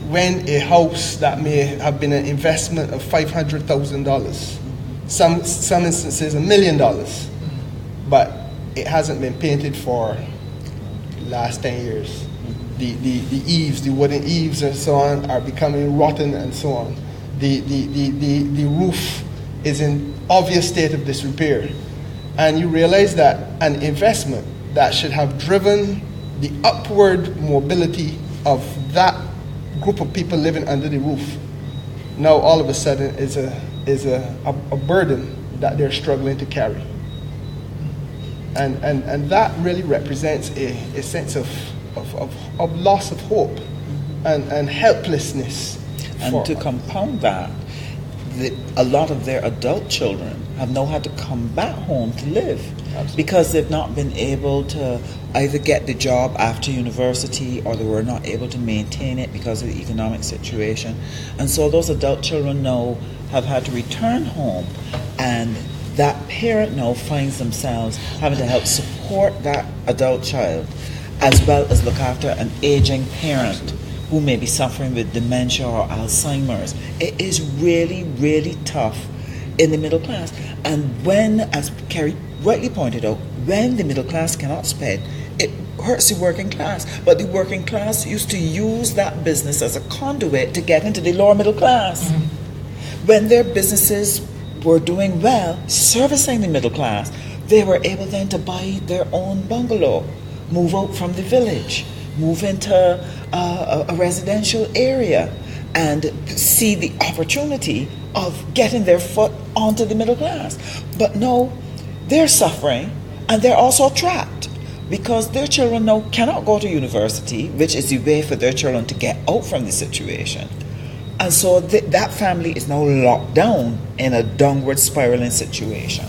When a house that may have been an investment of $500,000, some instances $1 million, but it hasn't been painted for the last 10 years. The eaves, the wooden eaves and so on, are becoming rotten and so on. The roof is in obvious state of disrepair. And you realize that an investment that should have driven the upward mobility of that group of people living under the roof, now all of a sudden is a burden that they're struggling to carry. And that really represents a sense of loss of hope and helplessness. And to compound that, a lot of their adult children have now had to come back home to live. Absolutely. Because they've not been able to either get the job after university, or they were not able to maintain it because of the economic situation. And so those adult children now have had to return home, and that parent now finds themselves having to help support that adult child, as well as look after an aging parent who may be suffering with dementia or Alzheimer's. It is really, really tough in the middle class. And when, as Kerrie rightly pointed out, when the middle class cannot spend, it hurts the working class. But the working class used to use that business as a conduit to get into the lower middle class. When their businesses were doing well, servicing the middle class, they were able then to buy their own bungalow, move out from the village, move into a residential area, and see the opportunity of getting their foot onto the middle class. But no, they're suffering, and they're also trapped, because their children now cannot go to university, which is the way for their children to get out from the situation. And so that family is now locked down in a downward spiraling situation.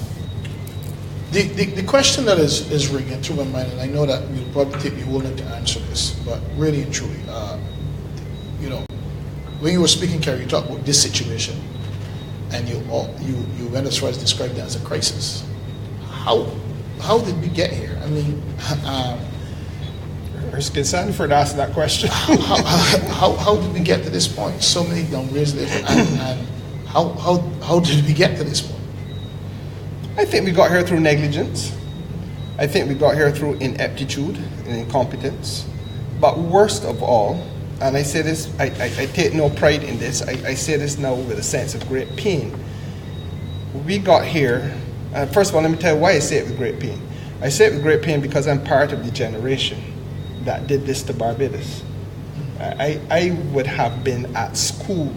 The question that is ringing through my mind, and I know that we'll probably take the whole night to answer this, but really and truly, when you were speaking, Kerrie, you talked about this situation, and you went as far as describing it as a crisis. How did we get here? I mean, it's time for to answer that question. how did we get to this point? So many downgrades later, and how did we get to this point? I think we got here through negligence. I think we got here through ineptitude and incompetence. But worst of all, and I say this, I take no pride in this, I say this now with a sense of great pain. We got here, first of all, let me tell you why I say it with great pain. I say it with great pain because I'm part of the generation that did this to Barbados. I would have been at school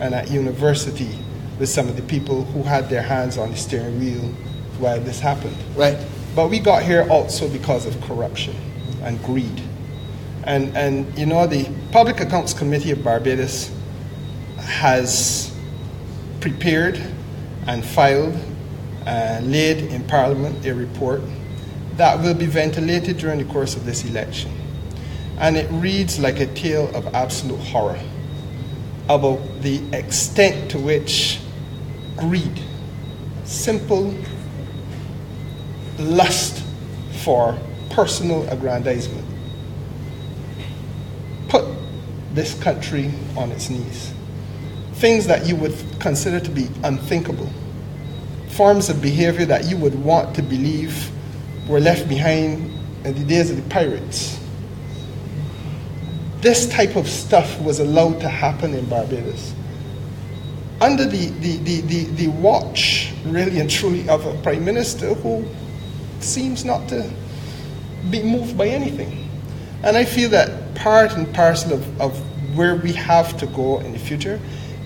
and at university with some of the people who had their hands on the steering wheel while this happened. Right. But we got here also because of corruption and greed. And the Public Accounts Committee of Barbados has prepared and filed, laid in Parliament a report that will be ventilated during the course of this election. And it reads like a tale of absolute horror about the extent to which greed, simple lust for personal aggrandizement, put this country on its knees. Things that you would consider to be unthinkable, forms of behavior that you would want to believe were left behind in the days of the pirates. This type of stuff was allowed to happen in Barbados under the watch, really and truly, of a prime minister who seems not to be moved by anything. And I feel that part and parcel of where we have to go in the future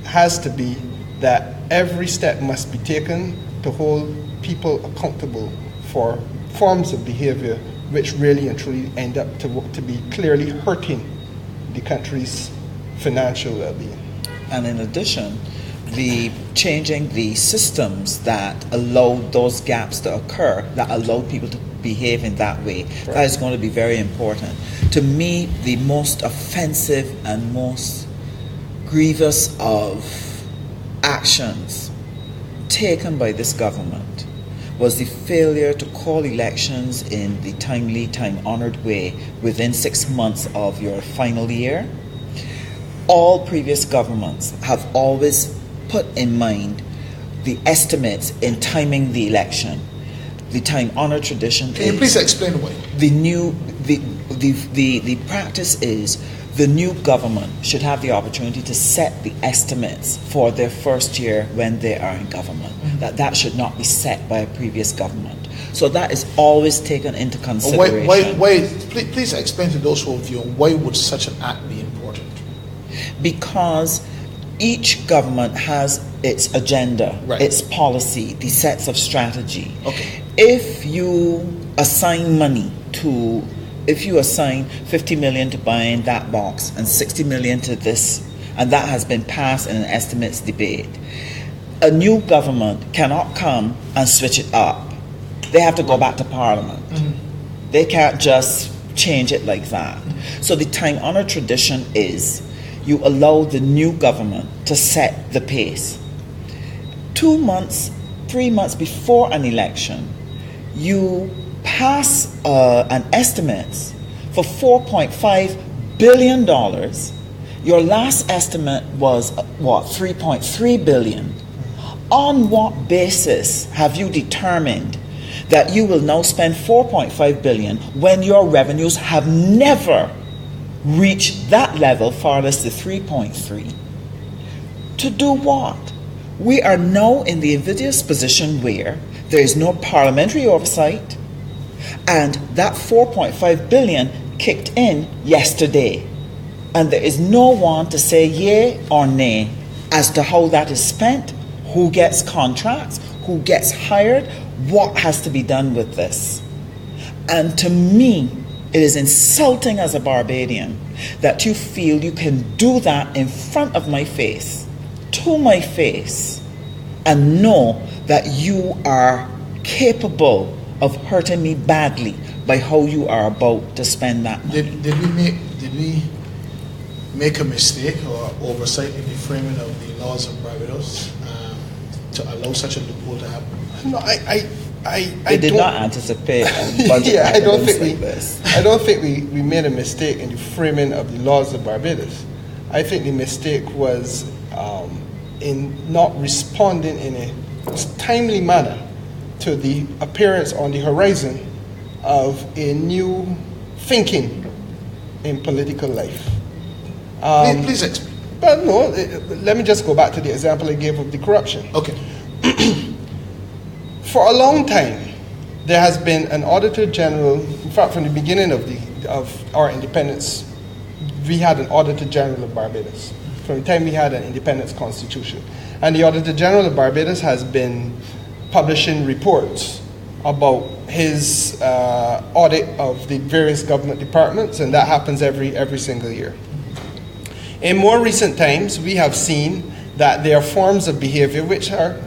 has to be that every step must be taken to hold people accountable for forms of behavior which really and truly end up to be clearly hurting the country's financial well-being. And in addition, the changing the systems that allow those gaps to occur, that allow people to behave in that way, that is going to be very important. To me, the most offensive and most grievous of actions taken by this government was the failure to call elections in the timely, time-honored way within 6 months of your final year. All previous governments have always put in mind the estimates in timing the election. The time-honored tradition Can you please explain why? The practice is the new government should have the opportunity to set the estimates for their first year when they are in government. Mm-hmm. That should not be set by a previous government. So that is always taken into consideration. Please explain to those who are viewing, why would such an act be important? Because each government has its agenda, its policy, the sets of strategy. Okay. If you assign money to, if you assign 50 million to buying that box and 60 million to this, and that has been passed in an estimates debate, a new government cannot come and switch it up. They have to go back to Parliament. Mm-hmm. They can't just change it like that. Mm-hmm. So the time-honored tradition is you allow the new government to set the pace. 2 months, 3 months before an election, you pass an estimate for $4.5 billion. Your last estimate was, what, $3.3 billion. On what basis have you determined that you will now spend $4.5 billion when your revenues have never reached that level, far less the 3.3? To do what? We are now in the invidious position where there is no parliamentary oversight, and that 4.5 billion kicked in yesterday, and there is no one to say yea or nay as to how that is spent, who gets contracts, who gets hired, what has to be done with this. And to me, it is insulting as a Barbadian that you feel you can do that in front of my face, to my face, and know that you are capable of hurting me badly by how you are about to spend that money. Did we make a mistake or oversight in the framing of the laws of Barbados to allow such a loophole to happen? No, I did not anticipate a budget I don't think like this. I don't think we made a mistake in the framing of the laws of Barbados. I think the mistake was in not responding in a timely manner to the appearance on the horizon of a new thinking in political life. Please explain. But no, let me just go back to the example I gave of the corruption. Okay. For a long time, there has been an Auditor General. In fact, from the beginning of our independence, we had an Auditor General of Barbados. From the time we had an independence constitution. And the Auditor General of Barbados has been publishing reports about his audit of the various government departments, and that happens every single year. In more recent times, we have seen that there are forms of behavior which are,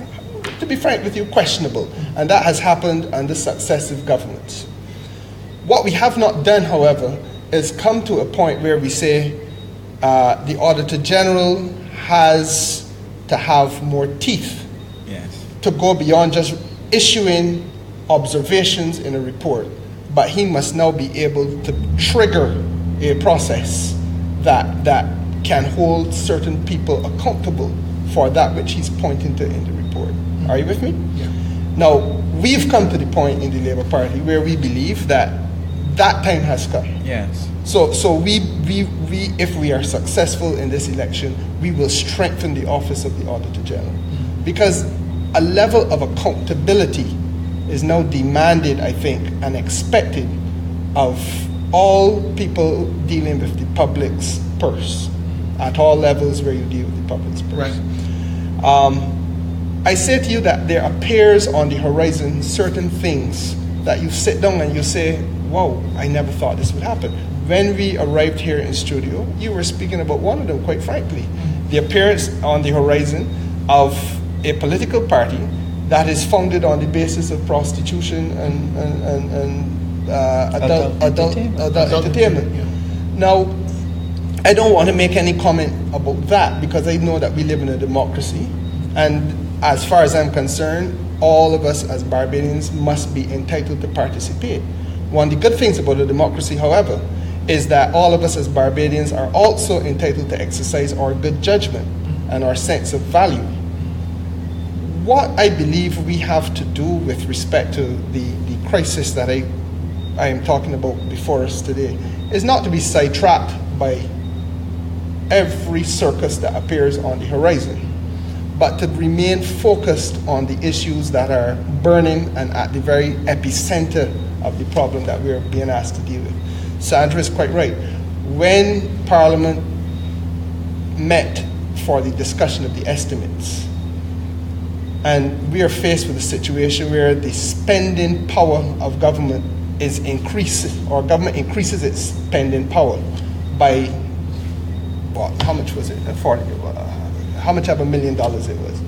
to be frank with you, questionable, and that has happened under successive governments. What we have not done, however, is come to a point where we say the Auditor General has to have more teeth to go beyond just issuing observations in a report, but he must now be able to trigger a process that can hold certain people accountable for that which he's pointing to in the report. Are you with me? Yeah. Now, we've come to the point in the Labour Party where we believe that that time has come. Yes. So we if we are successful in this election, we will strengthen the office of the Auditor General, because a level of accountability is now demanded, I think, and expected of all people dealing with the public's purse, at all levels where you deal with the public's purse. Right. I say to you that there appears on the horizon certain things that you sit down and you say, wow, I never thought this would happen. When we arrived here in studio, you were speaking about one of them, quite frankly. The appearance on the horizon of a political party that is founded on the basis of prostitution and adult entertainment. Yeah. Now, I don't want to make any comment about that, because I know that we live in a democracy, and as far as I'm concerned, all of us as Barbadians must be entitled to participate. One of the good things about a democracy, however, is that all of us as Barbadians are also entitled to exercise our good judgment and our sense of value. What I believe we have to do with respect to the crisis that I am talking about before us today is not to be sidetracked by every circus that appears on the horizon, but to remain focused on the issues that are burning and at the very epicenter of the problem that we're being asked to deal with. Sandra is quite right. When Parliament met for the discussion of the estimates, and we are faced with a situation where the spending power of government is increasing, or government increases its spending power by, what, how much was it? How much of $1 million it was?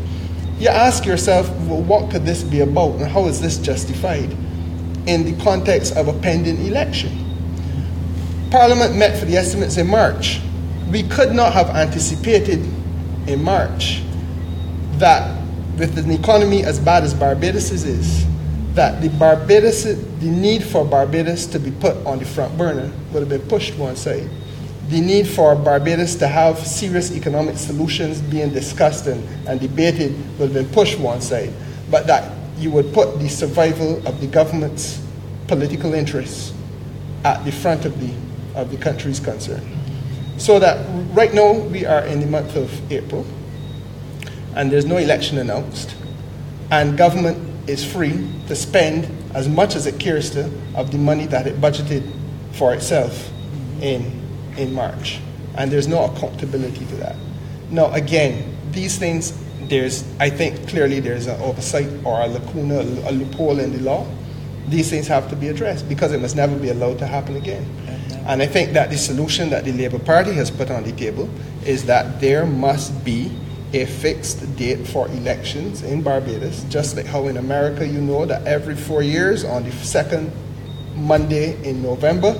You ask yourself, well, what could this be about, and how is this justified in the context of a pending election? Parliament met for the estimates in March. We could not have anticipated in March that with an economy as bad as Barbados's is, that the need for Barbados to be put on the front burner would have been pushed one side. The need for Barbados to have serious economic solutions being discussed and debated would have been pushed one side, but that you would put the survival of the government's political interests at the front of the country's concern. So that right now we are in the month of April, and there's no election announced, and government is free to spend as much as it cares to of the money that it budgeted for itself in March, and there's no accountability to that. Now again, these things, I think clearly there's an oversight or a lacuna, a loophole in the law. These things have to be addressed, because it must never be allowed to happen again. And I think that the solution that the Labour Party has put on the table is that there must be a fixed date for elections in Barbados, just like how in America you know that every 4 years on the second Monday in November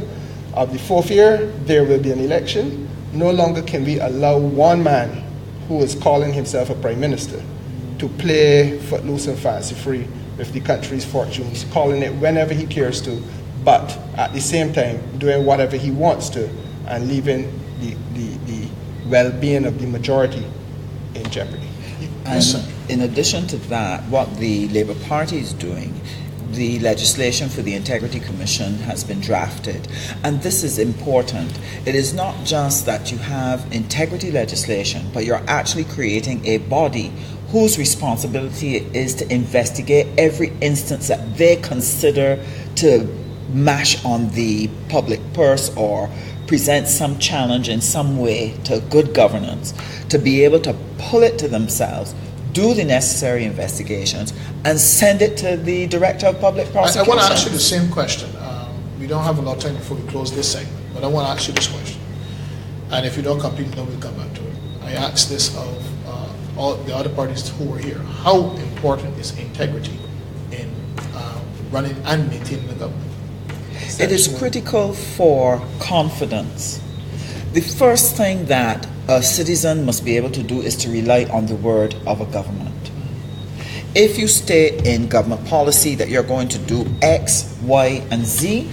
of the fourth year there will be an election. no longer can we allow one man who is calling himself a prime minister to play footloose and fancy-free with the country's fortunes, calling it whenever he cares to, but at the same time doing whatever he wants to and leaving the well-being of the majority in jeopardy. And in addition to that, what the Labour Party is doing, the legislation for the Integrity Commission has been drafted. And this is important. It is not just that you have integrity legislation, but you're actually creating a body whose responsibility it is to investigate every instance that they consider to mash on the public purse or present some challenge in some way to good governance, to be able to pull it to themselves, do the necessary investigations, and send it to the Director of Public Prosecution. I want to ask you the same question. We don't have a lot of time before we close this segment, but I want to ask you this question. And if you don't complete it, then we'll come back to it. I asked this of all the other parties who were here. How important is integrity in running and maintaining the government? It is critical for confidence. The first thing that a citizen must be able to do is to rely on the word of a government. If you state in government policy that you're going to do X, Y, and Z,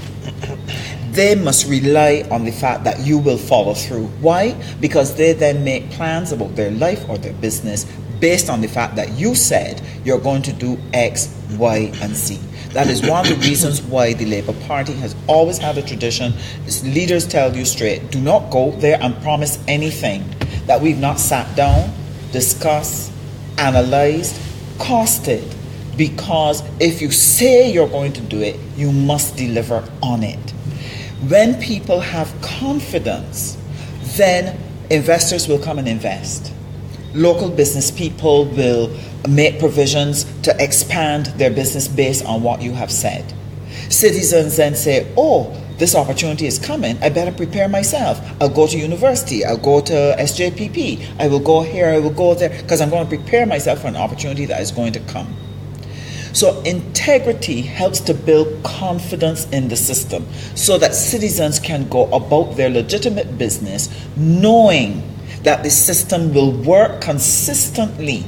they must rely on the fact that you will follow through. Why? Because they then make plans about their life or their business based on the fact that you said you're going to do X, Y, and Z. That is one of the reasons why the Labour Party has always had a tradition. Its leaders tell you straight, do not go there and promise anything that we've not sat down, discussed, analysed, costed. Because if you say you're going to do it, you must deliver on it. When people have confidence, then investors will come and invest. Local business people will make provisions to expand their business based on what you have said. Citizens then say, oh, this opportunity is coming, I better prepare myself. I'll go to university, I'll go to SJPP, I will go here, I will go there, because I'm going to prepare myself for an opportunity that is going to come. So integrity helps to build confidence in the system so that citizens can go about their legitimate business knowing that the system will work consistently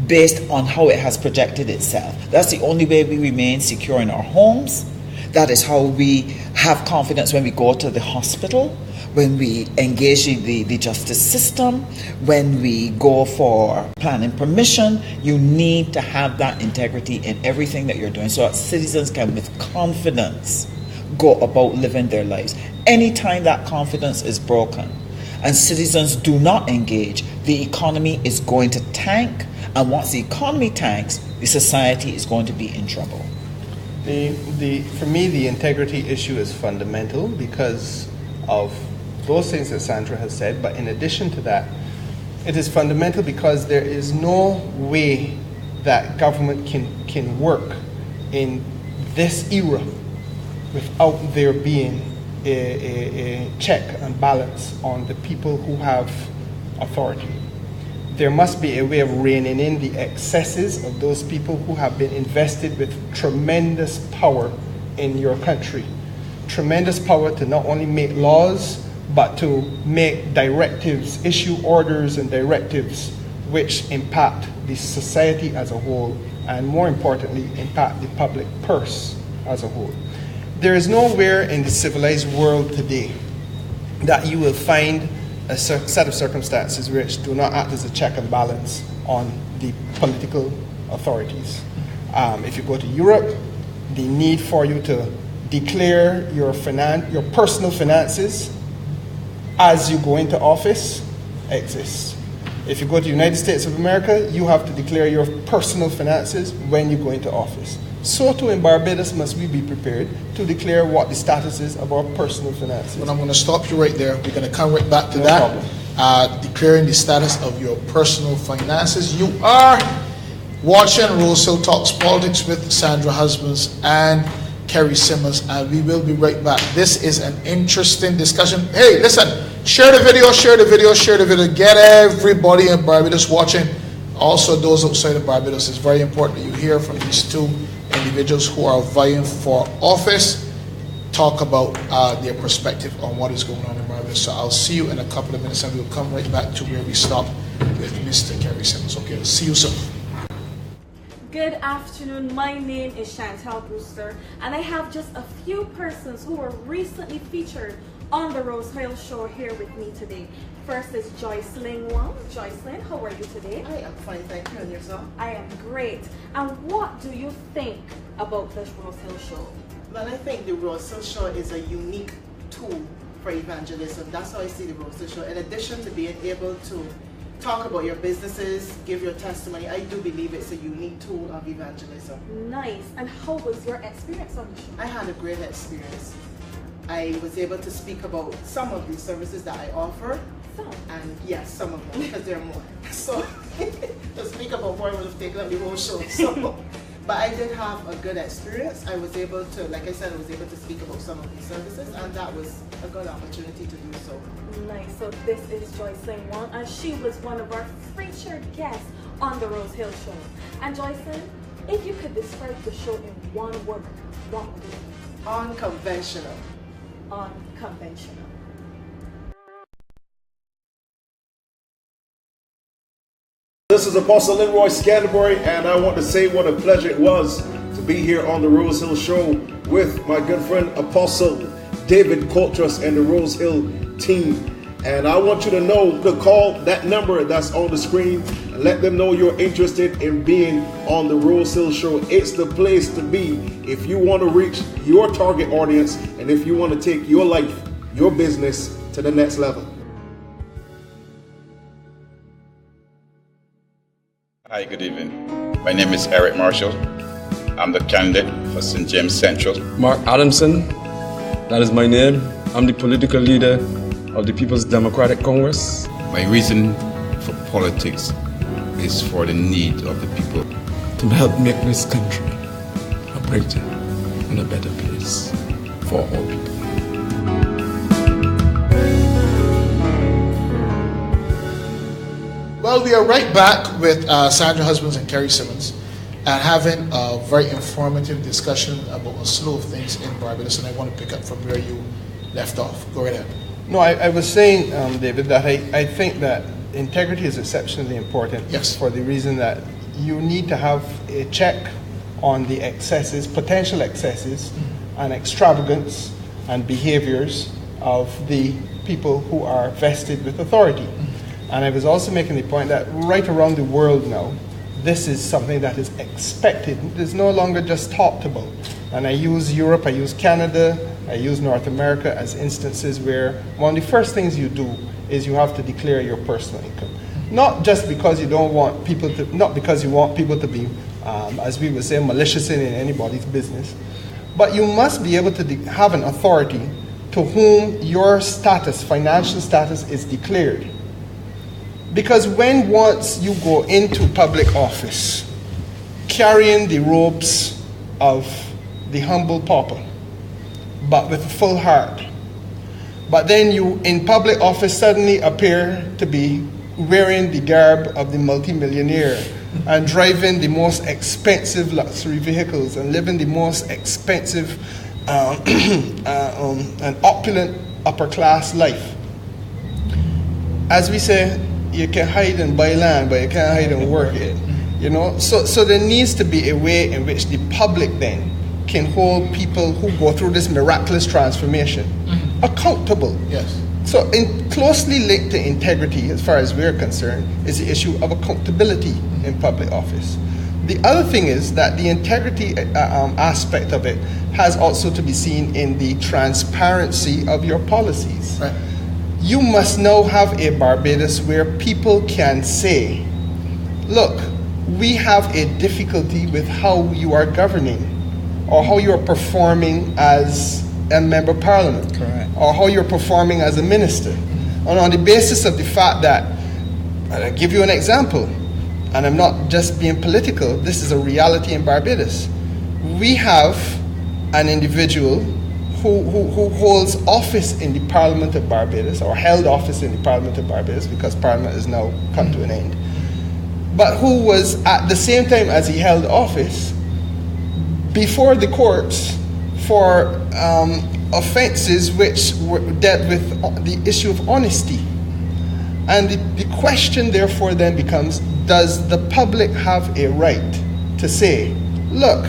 based on how it has projected itself. That's the only way we remain secure in our homes. That is how we have confidence when we go to the hospital, when we engage in the justice system, when we go for planning permission. You need to have that integrity in everything that you're doing so that citizens can with confidence go about living their lives. Anytime that confidence is broken and citizens do not engage, the economy is going to tank, and once the economy tanks, the society is going to be in trouble. For me, the integrity issue is fundamental because of those things that Sandra has said, but in addition to that, it is fundamental because there is no way that government can work in this era without there being a check and balance on the people who have authority. There must be a way of reining in the excesses of those people who have been invested with tremendous power in your country. Tremendous power to not only make laws, but to make directives, issue orders and directives which impact the society as a whole, and more importantly, impact the public purse as a whole. There is nowhere in the civilized world today that you will find a set of circumstances which do not act as a check and balance on the political authorities. If you go to Europe, the need for you to declare your personal finances as you go into office exists. If you go to the United States of America, you have to declare your personal finances when you go into office. So too in Barbados must we be prepared to declare what the status is of our personal finances. But I'm going to stop you right there. We're going to come right back to that. Declaring the status of your personal finances. You are watching Rosehill Talks Politics with Sandra Husbands and Kerrie Symmonds, and we will be right back. This is an interesting discussion. Hey, listen, share the video, share the video, share the video. Get everybody in Barbados watching. Also, those outside of Barbados, it's very important that you hear from these two individuals who are vying for office. talk about their perspective on what is going on in Barbados. So I'll see you in a couple of minutes and we'll come right back to where we stopped with Mr. Kerrie Symmonds. Okay, see you soon. Good afternoon, my name is Sandra Husbands and I have just a few persons who were recently featured on the Rosehill show here with me today. First is Joycelyn Wong. Joycelyn, how are you today? I am fine, thank you. And yourself? I am great. And what do you think about this Rosehill show? Well, I think the Rosehill show is a unique tool for evangelism. That's how I see the Rosehill show. In addition to being able to talk about your businesses, give your testimony, I do believe it's a unique tool of evangelism. Nice. And how was your experience on the show? I had a great experience. I was able to speak about some of the services that I offer. Some? And yes, some of them, because there are more. So to speak about more would have taken up the whole show. So, but I did have a good experience. I was able to, like I said, I was able to speak about some of these services, and that was a good opportunity to do so. Nice. So this is Joycelyn Wong, and she was one of our featured guests on the Rosehill show. And Joycelyn, if you could describe the show in one word, what would it be? Unconventional. Unconventional. This is Apostle Leroy Scanderbury, and I want to say what a pleasure it was to be here on the Rosehill show with my good friend Apostle David Coulthrust and the Rosehill team. And I want you to know to call that number that's on the screen and let them know you're interested in being on the Rosehill show. It's the place to be if you want to reach your target audience and if you want to take your life, your business to the next level. Hi, good evening. My name is Eric Marshall. I'm the candidate for St. James Central. Mark Adamson, that is my name. I'm the political leader of the People's Democratic Congress. My reason for politics is for the need of the people. To help make this country a brighter and a better place for all people. Well, we are right back with Sandra Husbands and Kerrie Symmonds and having a very informative discussion about a slew of things in Barbados, and I want to pick up from where you left off. Go right ahead. No, I was saying, David, that I think that integrity is exceptionally important. Yes. For the reason that you need to have a check on the excesses, potential excesses, and extravagance and behaviors of the people who are vested with authority. And I was also making the point that right around the world now, this is something that is expected. It's no longer just talked about. And I use Europe, I use Canada, I use North America as instances where one of the first things you do is you have to declare your personal income. Not just because you don't want people to, not because you want people to be, as we would say, malicious in anybody's business, but you must be able to have an authority to whom your status, financial status, is declared. Because when once you go into public office, carrying the robes of the humble pauper, but with a full heart, but then you in public office suddenly appear to be wearing the garb of the multimillionaire and driving the most expensive luxury vehicles and living the most expensive and opulent upper class life. As we say, you can hide and buy land, but you can't hide and work it. You know, so there needs to be a way in which the public then can hold people who go through this miraculous transformation accountable. Yes. So closely linked to integrity, as far as we're concerned, is the issue of accountability in public office. The other thing is that the integrity aspect of it has also to be seen in the transparency of your policies. Right. You must now have a Barbados where people can say, look, we have a difficulty with how you are governing or how you are performing as a member of parliament. Correct. Or how you're performing as a minister. And on the basis of the fact that, and I'll give you an example, and I'm not just being political, this is a reality in Barbados. We have an individual who holds office in the Parliament of Barbados, or held office in the Parliament of Barbados, because Parliament has now come to an end, but who was at the same time as he held office before the courts for offenses which were dealt with the issue of honesty. And the question therefore then becomes, does the public have a right to say, look,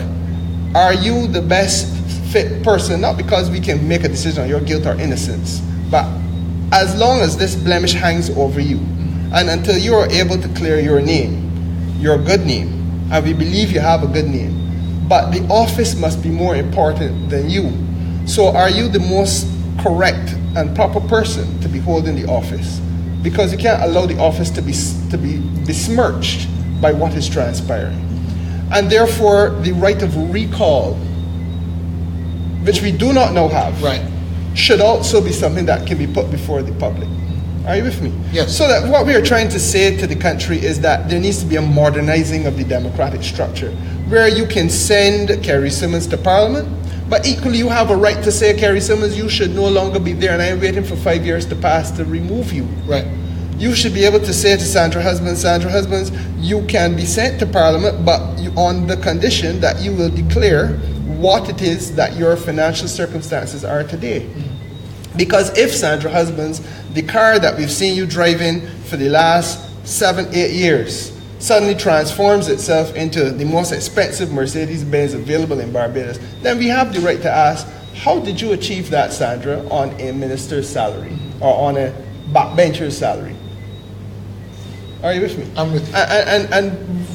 are you the best fit person, not because we can make a decision on your guilt or innocence, but as long as this blemish hangs over you, and until you are able to clear your name, your good name, and we believe you have a good name, but the office must be more important than you. So are you the most correct and proper person to be holding the office? Because you can't allow the office to be besmirched by what is transpiring. And therefore, the right of recall, which we do not now have, should also be something that can be put before the public. Are you with me? Yes. So that what we are trying to say to the country is that there needs to be a modernizing of the democratic structure, where you can send Kerrie Symmonds to Parliament, but equally you have a right to say, Kerrie Symmonds, you should no longer be there, and I am waiting for 5 years to pass to remove you. Right. You should be able to say to Sandra Husbands, you can be sent to Parliament, but on the condition that you will declare what it is that your financial circumstances are today. Because if, Sandra Husbands, the car that we've seen you driving for the last 7-8 years suddenly transforms itself into the most expensive Mercedes-Benz available in Barbados, then we have the right to ask, how did you achieve that, Sandra, on a minister's salary or on a backbencher's salary? Are you with me? I'm with you. And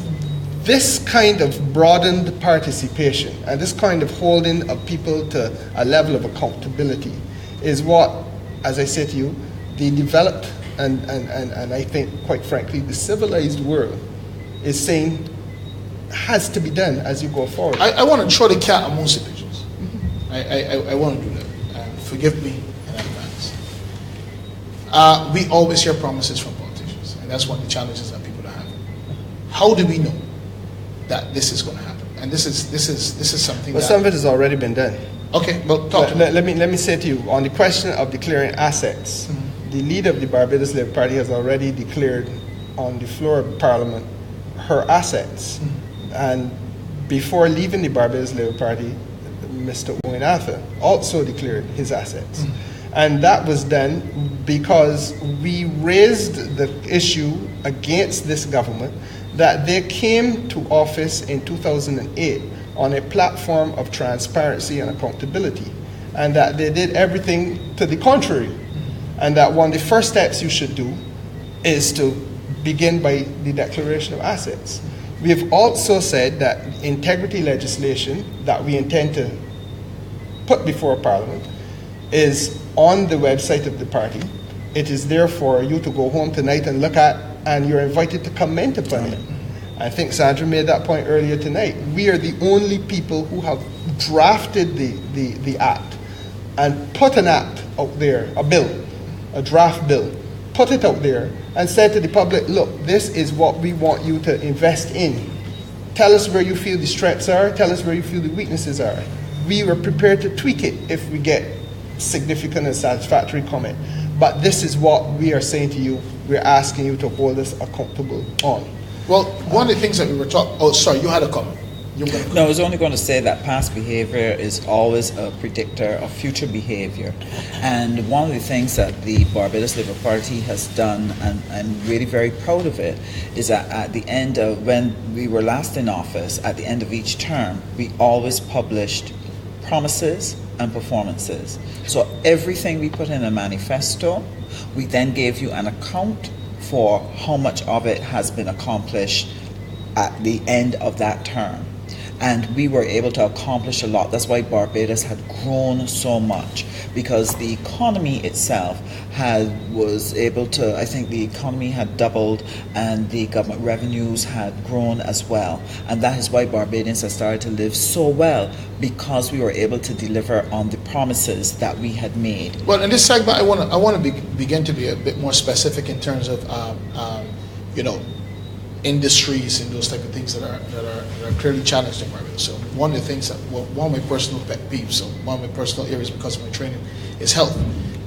this kind of broadened participation and this kind of holding of people to a level of accountability is what, as I say to you, the developed and I think, quite frankly, the civilized world is saying has to be done as you go forward. I want to throw the cat amongst the pigeons. I want to do that. Forgive me in advance. We always hear promises from politicians, and that's one of the challenges that people are having. How do we know that this is going to happen? And this is something. Well, some of it has already been done. Okay, well, talk to me. Let me say to you on the question of declaring assets. The leader of the Barbados Labour Party has already declared on the floor of Parliament her assets. And before leaving the Barbados Labour Party, Mr. Owen Arthur also declared his assets. And that was done because we raised the issue against this government that they came to office in 2008 on a platform of transparency and accountability, and that they did everything to the contrary. And that one of the first steps you should do is to begin by the declaration of assets. We have also said that integrity legislation that we intend to put before Parliament is on the website of the party. It is there for you to go home tonight and look at, and you're invited to comment upon it. I think Sandra made that point earlier tonight. We are the only people who have drafted the act and put an act out there, a bill, a draft bill, put it out there and said to the public, look, this is what we want you to invest in. Tell us where you feel the strengths are, tell us where you feel the weaknesses are. We were prepared to tweak it if we get significant and satisfactory comment. But this is what we are saying to you, we're asking you to hold us accountable on. Well, one of the things that we were talking, oh, sorry, you had a comment. No, I was only going to say that past behavior is always a predictor of future behavior. And one of the things that the Barbados Labour Party has done, and I'm really very proud of it, is that at the end of, when we were last in office, at the end of each term, we always published promises and performances. So everything we put in a manifesto, we then gave you an account for how much of it has been accomplished at the end of that term. And we were able to accomplish a lot. That's why Barbados had grown so much, because the economy itself was able to, I think the economy had doubled and the government revenues had grown as well. And that is why Barbadians have started to live so well, because we were able to deliver on the promises that we had made. Well, in this segment, I want to begin to be a bit more specific in terms of, industries and those type of things that are clearly challenged in Barbados. So one of the things that, one of my personal pet peeves, so one of my personal areas because of my training is health.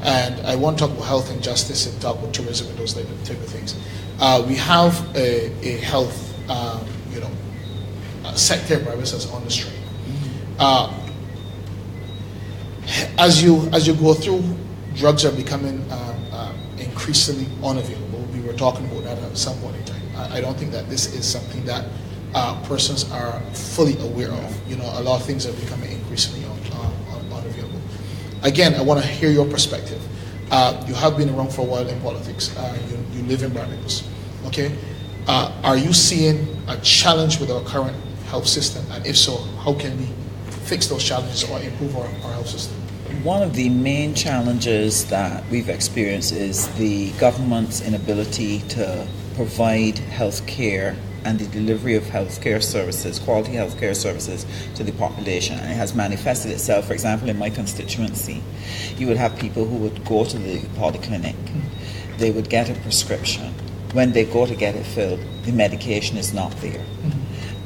And I want to talk about health and justice and talk about tourism and those type of things. We have a health, sector in Barbados that's on the stream. As you go through, drugs are becoming increasingly unavailable. We were talking about that at some point in time. I don't think that this is something that persons are fully aware of. A lot of things are becoming increasingly unavailable. Again, I want to hear your perspective. You have been around for a while in politics. You live in Barbados. Okay, are you seeing a challenge with our current health system? And if so, how can we fix those challenges or improve our health system? One of the main challenges that we've experienced is the government's inability to provide health care and the delivery of healthcare services, quality healthcare services to the population. And it has manifested itself, for example, in my constituency. You would have people who would go to the polyclinic, they would get a prescription. When they go to get it filled, the medication is not there.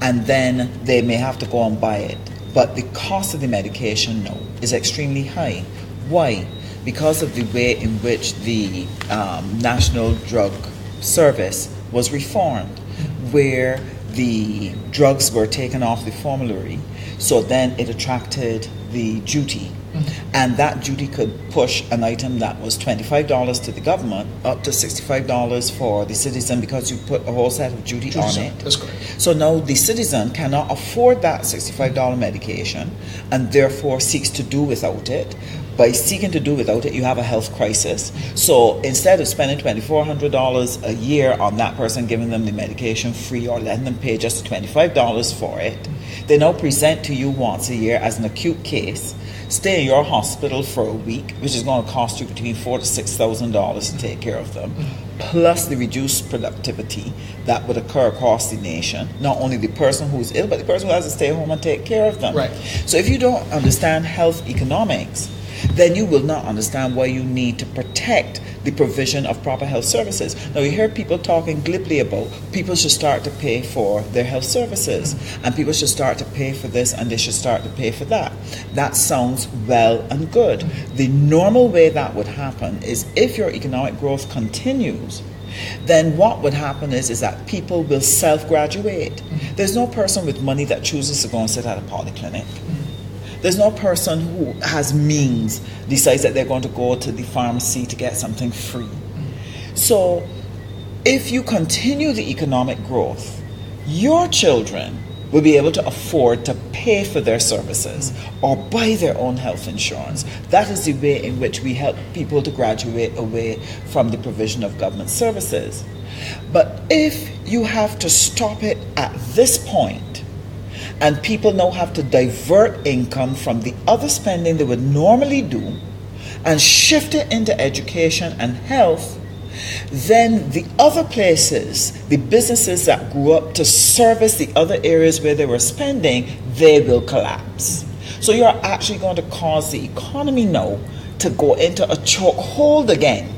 And then they may have to go and buy it. But the cost of the medication, no, is extremely high. Why? Because of the way in which the National Drug Service was reformed, where the drugs were taken off the formulary, so then it attracted the duty. And that duty could push an item that was $25 to the government up to $65 for the citizen, because you put a whole set of duty on it. That's correct. So now the citizen cannot afford that $65 medication and therefore seeks to do without it. By seeking to do without it, you have a health crisis. So instead of spending $2,400 a year on that person, giving them the medication free or letting them pay just $25 for it, they now present to you once a year as an acute case, stay in your hospital for a week, which is going to cost you between $4,000 to $6,000 to take care of them, plus the reduced productivity that would occur across the nation. Not only the person who's ill, but the person who has to stay home and take care of them. Right. So if you don't understand health economics, then you will not understand why you need to protect the provision of proper health services. Now, you hear people talking glibly about people should start to pay for their health services, and people should start to pay for this, and they should start to pay for that. That sounds well and good. The normal way that would happen is if your economic growth continues, then what would happen is that people will self-graduate. There's no person with money that chooses to go and sit at a polyclinic. There's no person who has means decides that they're going to go to the pharmacy to get something free. So if you continue the economic growth, your children will be able to afford to pay for their services or buy their own health insurance. That is the way in which we help people to graduate away from the provision of government services. But if you have to stop it at this point, and people now have to divert income from the other spending they would normally do and shift it into education and health, then the other places, the businesses that grew up to service the other areas where they were spending, they will collapse. So you're actually going to cause the economy now to go into a chokehold again.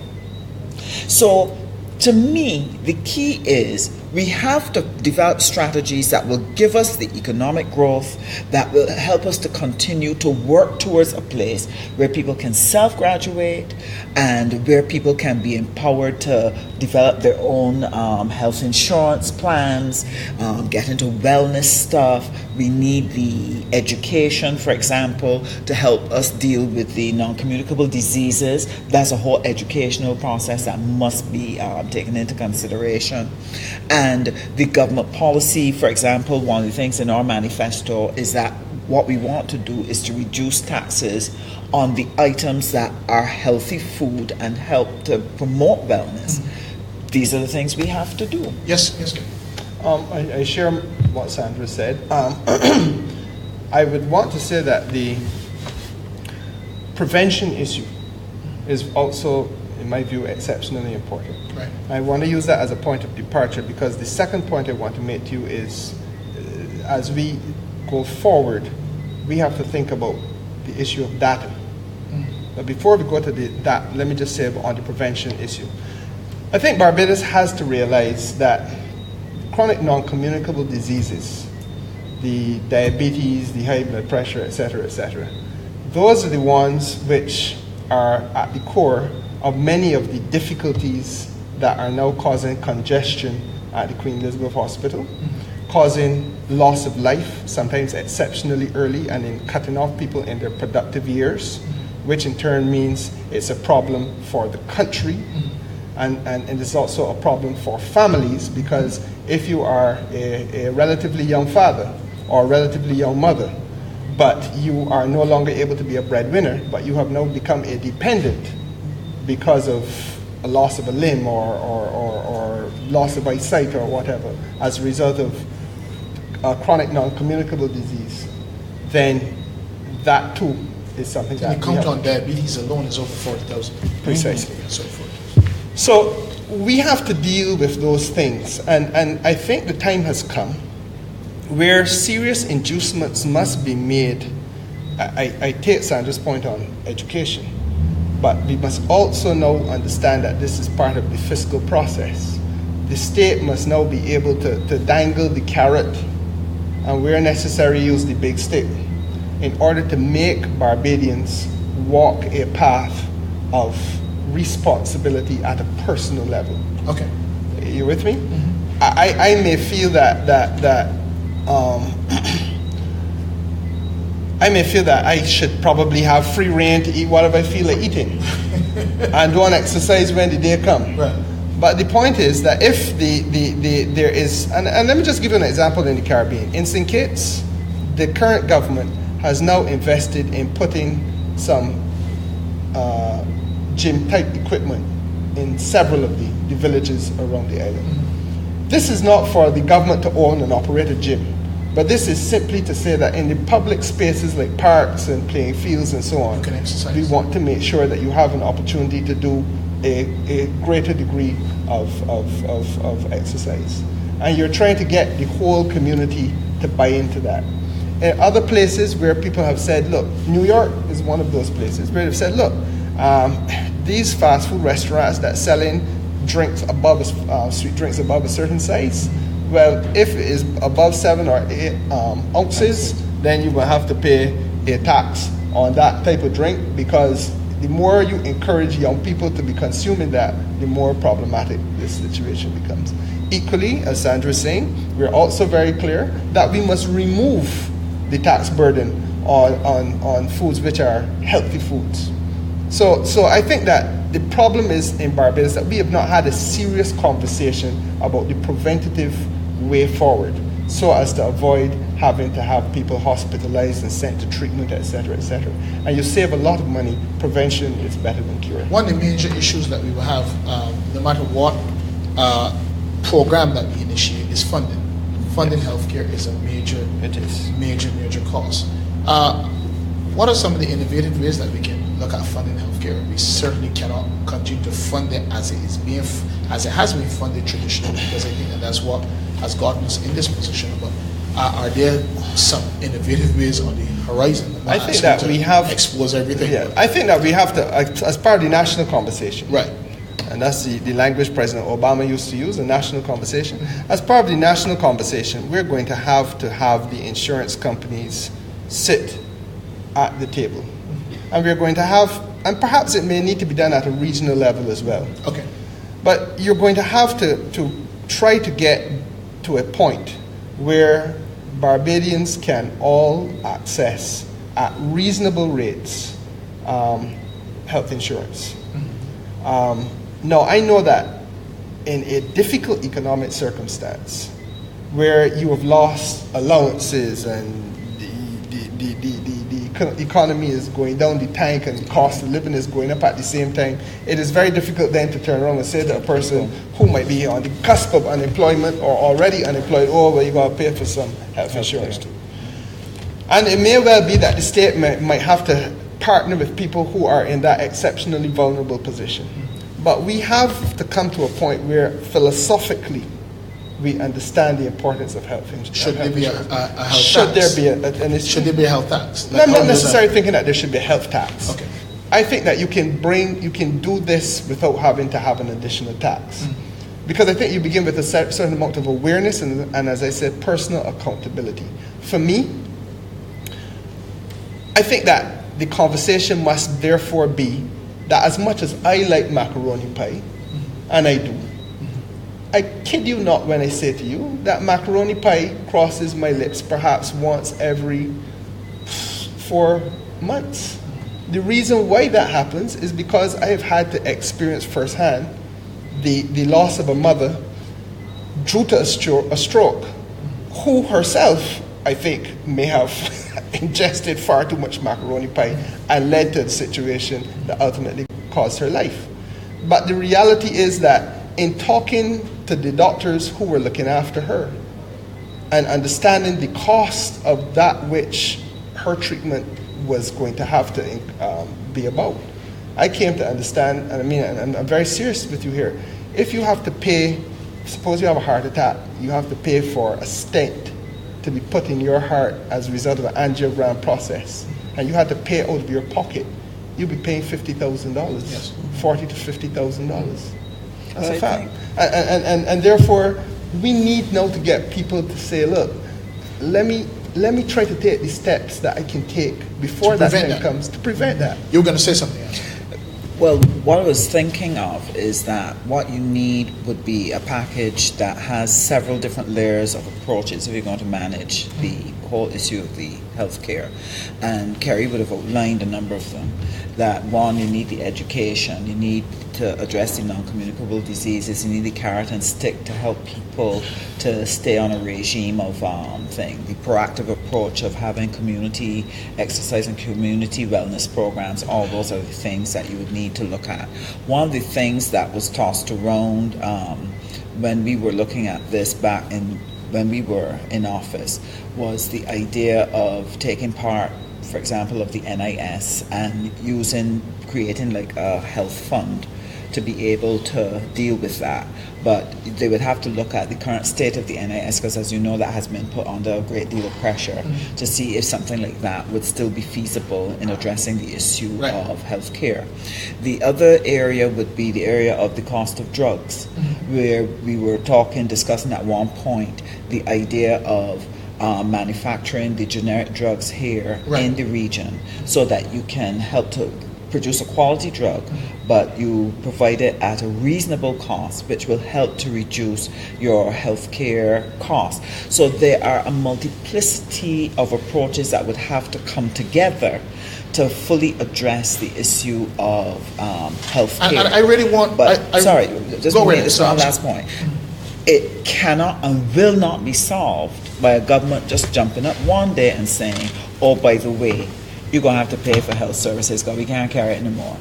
So to me, the key is we have to develop strategies that will give us the economic growth that will help us to continue to work towards a place where people can self-graduate and where people can be empowered to develop their own health insurance plans, get into wellness stuff. We need the education, for example, to help us deal with the non-communicable diseases. That's a whole educational process that must be taken into consideration. And the government policy, for example, one of the things in our manifesto is that what we want to do is to reduce taxes on the items that are healthy food and help to promote wellness. These are the things we have to do. Yes. I share what Sandra said. I would want to say that the prevention issue is also, in my view, exceptionally important. Right. I want to use that as a point of departure because the second point I want to make to you is as we go forward, we have to think about the issue of data. But before we go to that, let me just say on the prevention issue. I think Barbados has to realize that chronic non-communicable diseases, the diabetes, the high blood pressure, etc., those are the ones which are at the core of many of the difficulties that are now causing congestion at the Queen Elizabeth Hospital, causing loss of life, sometimes exceptionally early, and in cutting off people in their productive years. which in turn means it's a problem for the country, and it's also a problem for families, because if you are a relatively young father or a relatively young mother, but you are no longer able to be a breadwinner, but you have now become a dependent because of a loss of a limb or loss of eyesight or whatever as a result of a chronic non-communicable disease, then that too is something that the count on diabetes alone is over 40,000. Precisely. So forth. So we have to deal with those things, and I think the time has come where serious inducements must be made. I take Sandra's point on education, but we must also now understand that this is part of the fiscal process. The state must now be able to dangle the carrot and where necessary use the big stick in order to make Barbadians walk a path of responsibility at a personal level. Okay. You with me? I may feel I may feel that I should probably have free reign to eat whatever I feel like eating and don't exercise when the day comes. Right. But the point is that if there is, and let me just give you an example in the Caribbean. In St. Kitts, the current government has now invested in putting some gym-type equipment in several of the villages around the island. This is not for the government to own and operate a gym, but this is simply to say that in the public spaces like parks and playing fields and so on, we want to make sure that you have an opportunity to do a greater degree of exercise. And you're trying to get the whole community to buy into that. In other places where people have said, look, New York is one of those places where they've said, look, these fast food restaurants that selling drinks above sweet drinks above a certain size, well, if it is above 7 or 8 ounces, then you will have to pay a tax on that type of drink, because the more you encourage young people to be consuming that, the more problematic this situation becomes. Equally, as Sandra is saying, we're also very clear that we must remove the tax burden on foods which are healthy foods. So I think that the problem is in Barbados that we have not had a serious conversation about the preventative way forward, so as to avoid having to have people hospitalized and sent to treatment, etc., etc. And you save a lot of money. Prevention is better than cure. One of the major issues that we will have, no matter what program that we initiate, is funding. Funding healthcare is a major cost. What are some of the innovative ways that we can look at funding healthcare? We certainly cannot continue to fund it as it has been funded traditionally, because I think that's what has gotten us in this position. But are there some innovative ways on the horizon? I think that we have expose everything. Yeah, I think that we have to, as part of the national conversation, right? And that's the language President Obama used to use, the national conversation. As part of the national conversation, we're going to have the insurance companies sit at the table. And we're going to have, and perhaps it may need to be done at a regional level as well. Okay. But you're going to have to try to get to a point where Barbadians can all access at reasonable rates health insurance. Now, I know that in a difficult economic circumstance where you have lost allowances and the economy is going down the tank and the cost of living is going up at the same time, it is very difficult then to turn around and say to a person who might be on the cusp of unemployment or already unemployed, oh, well, you got to pay for some health insurance too. And it may well be that the state might have to partner with people who are in that exceptionally vulnerable position. But we have to come to a point where philosophically we understand the importance of health insurance. Should there be a health tax? Should there be should there be a health tax? I'm not necessarily thinking that there should be a health tax. Okay. I think that you can do this without having to have an additional tax. Because I think you begin with a certain amount of awareness and as I said, personal accountability. For me, I think that the conversation must therefore be that as much as I like macaroni pie, and I do, I kid you not when I say to you that macaroni pie crosses my lips perhaps once every 4 months. the reason why that happens is because I have had to experience firsthand the loss of a mother due to a stroke, who herself, I think, may have ingested far too much macaroni pie and led to the situation that ultimately caused her life. But the reality is that in talking to the doctors who were looking after her and understanding the cost of that which her treatment was going to have to be about, I came to understand, and I mean, and I'm very serious with you here, if you have to pay, suppose you have a heart attack, you have to pay for a stent to be put in your heart as a result of an angiogram process, and you had to pay out of your pocket, you'll be paying $50,000, yes. $40,000 to $50,000. That's a fact. And therefore, we need now to get people to say, look, let me try to take the steps that I can take before that time comes to prevent that. You were going to say something else. Well, what I was thinking of is that what you need would be a package that has several different layers of approaches if you're going to manage the whole issue of the healthcare. And Kerrie would have outlined a number of them. That one, you need the education, you need to address the non-communicable diseases, you need the carrot and stick to help people to stay on a regime of the proactive approach of having community exercise and community wellness programs. All those are the things that you would need to look at. One of the things that was tossed around when we were looking at this back when we were in office was the idea of taking part, for example, of the NIS and creating like a health fund to be able to deal with that. But they would have to look at the current state of the NIS, because as you know, that has been put under a great deal of pressure to see if something like that would still be feasible in addressing the issue of healthcare. The other area would be the area of the cost of drugs, where we were discussing at one point the idea of manufacturing the generic drugs here in the region so that you can help to produce a quality drug, but you provide it at a reasonable cost, which will help to reduce your healthcare costs. So there are a multiplicity of approaches that would have to come together to fully address the issue of healthcare. And I really want... Just one last point. It cannot and will not be solved by a government just jumping up one day and saying, oh, by the way, you're going to have to pay for health services because we can't carry it anymore.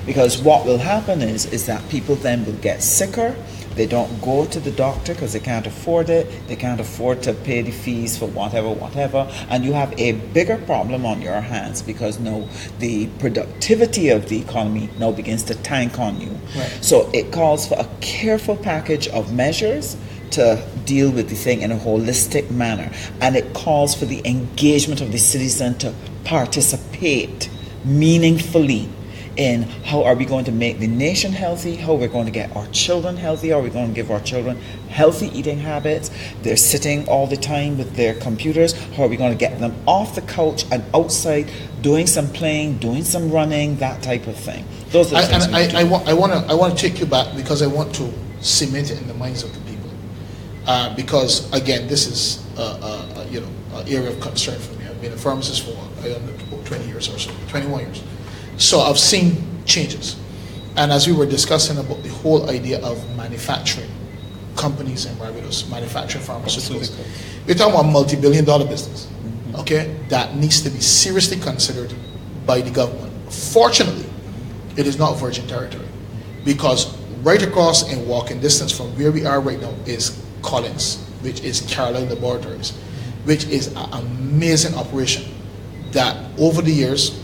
Because what will happen is that people then will get sicker. They don't go to the doctor because they can't afford it. They can't afford to pay the fees for whatever. And you have a bigger problem on your hands because now the productivity of the economy now begins to tank on you. So it calls for a careful package of measures to deal with the thing in a holistic manner. And it calls for the engagement of the citizen to participate meaningfully in how are we going to make the nation healthy, how we're going to get our children healthy, how are we going to give our children healthy eating habits. They're sitting all the time with their computers. How are we going to get them off the couch and outside doing some playing, doing some running, that type of thing. Those are the things I want to take you back because I want to cement it in the minds of the people. Because again, this is an area of concern for me. I've been a pharmacist for about 20 years or so, 21 years. So I've seen changes. And as we were discussing about the whole idea of manufacturing companies in Barbados, manufacturing pharmaceuticals, we're talking about a multi-billion-dollar business, okay, that needs to be seriously considered by the government. Fortunately, it is not virgin territory, because right across in walking distance from where we are right now is Collins, which is Caroline Laboratories, which is an amazing operation that over the years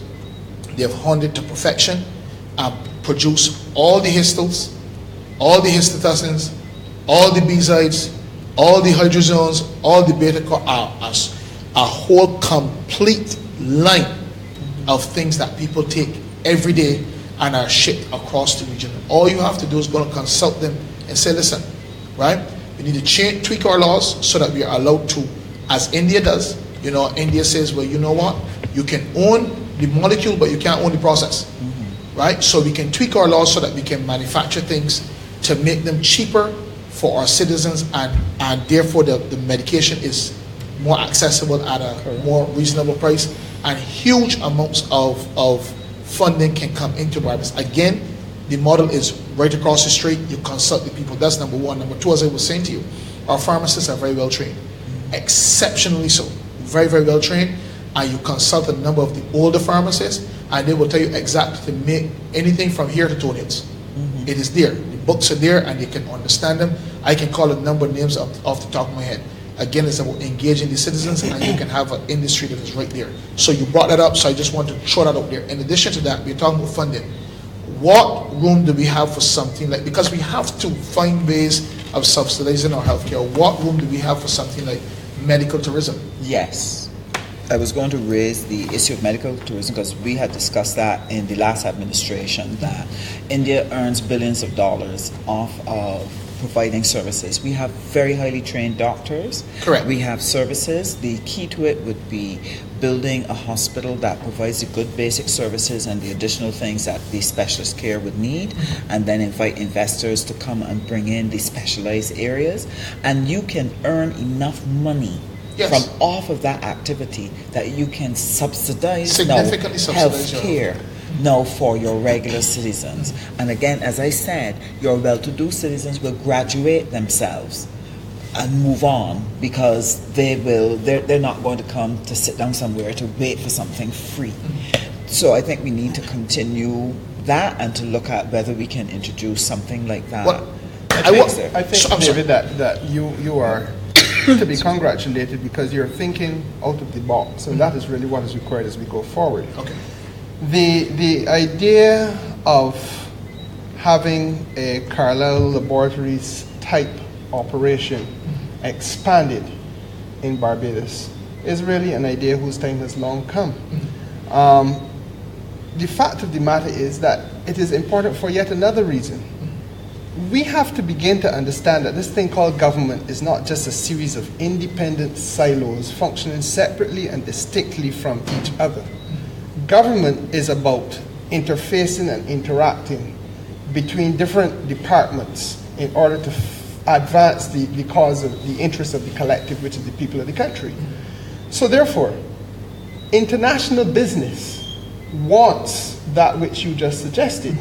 they have honed it to perfection and produce all the histals, all the histotacins, all the B-sides, all the hydrozones, all the beta as a whole complete line of things that people take every day and are shipped across the region. All you have to do is go and consult them and say, listen, right? We need to tweak our laws so that we are allowed to, as India does. You know, India says, well, you know what? You can own the molecule, but you can't own the process, right? So we can tweak our laws so that we can manufacture things to make them cheaper for our citizens, and therefore the medication is more accessible at a more reasonable price, and huge amounts of funding can come into Barbados. Again, the model is right across the street. You consult the people. That's number one. Number two, as I was saying to you, our pharmacists are very well trained, exceptionally so, very, very well trained. And you consult a number of the older pharmacists, and they will tell you exactly to make anything from here to toenails. It is there. The books are there, and you can understand them. I can call a number of names off the top of my head. Again, it's about engaging the citizens, and you can have an industry that is right there. So you brought that up, so I just want to throw that out there. In addition to that, we're talking about funding. What room do we have for something like, because we have to find ways of subsidizing our healthcare, what room do we have for something like medical tourism? Yes. I was going to raise the issue of medical tourism because we had discussed that in the last administration, that India earns billions of dollars off of providing services. We have very highly trained doctors. Correct. We have services. The key to it would be building a hospital that provides the good basic services and the additional things that the specialist care would need, and then invite investors to come and bring in the specialized areas. And you can earn enough money from off of that activity that you can subsidize health care now for your regular citizens. And again, as I said, your well-to-do citizens will graduate themselves and move on, because they're not going to come to sit down somewhere to wait for something free. So I think we need to continue that and to look at whether we can introduce something like that. I think David, that you are to be congratulated, because you're thinking out of the box, and that is really what is required as we go forward. Okay. The idea of having a Carlisle Laboratories type operation expanded in Barbados is really an idea whose time has long come. The fact of the matter is that it is important for yet another reason. We have to begin to understand that this thing called government is not just a series of independent silos functioning separately and distinctly from each other. Government is about interfacing and interacting between different departments in order to advance the cause of the interest of the collective, which is the people of the country. So therefore, international business wants that which you just suggested.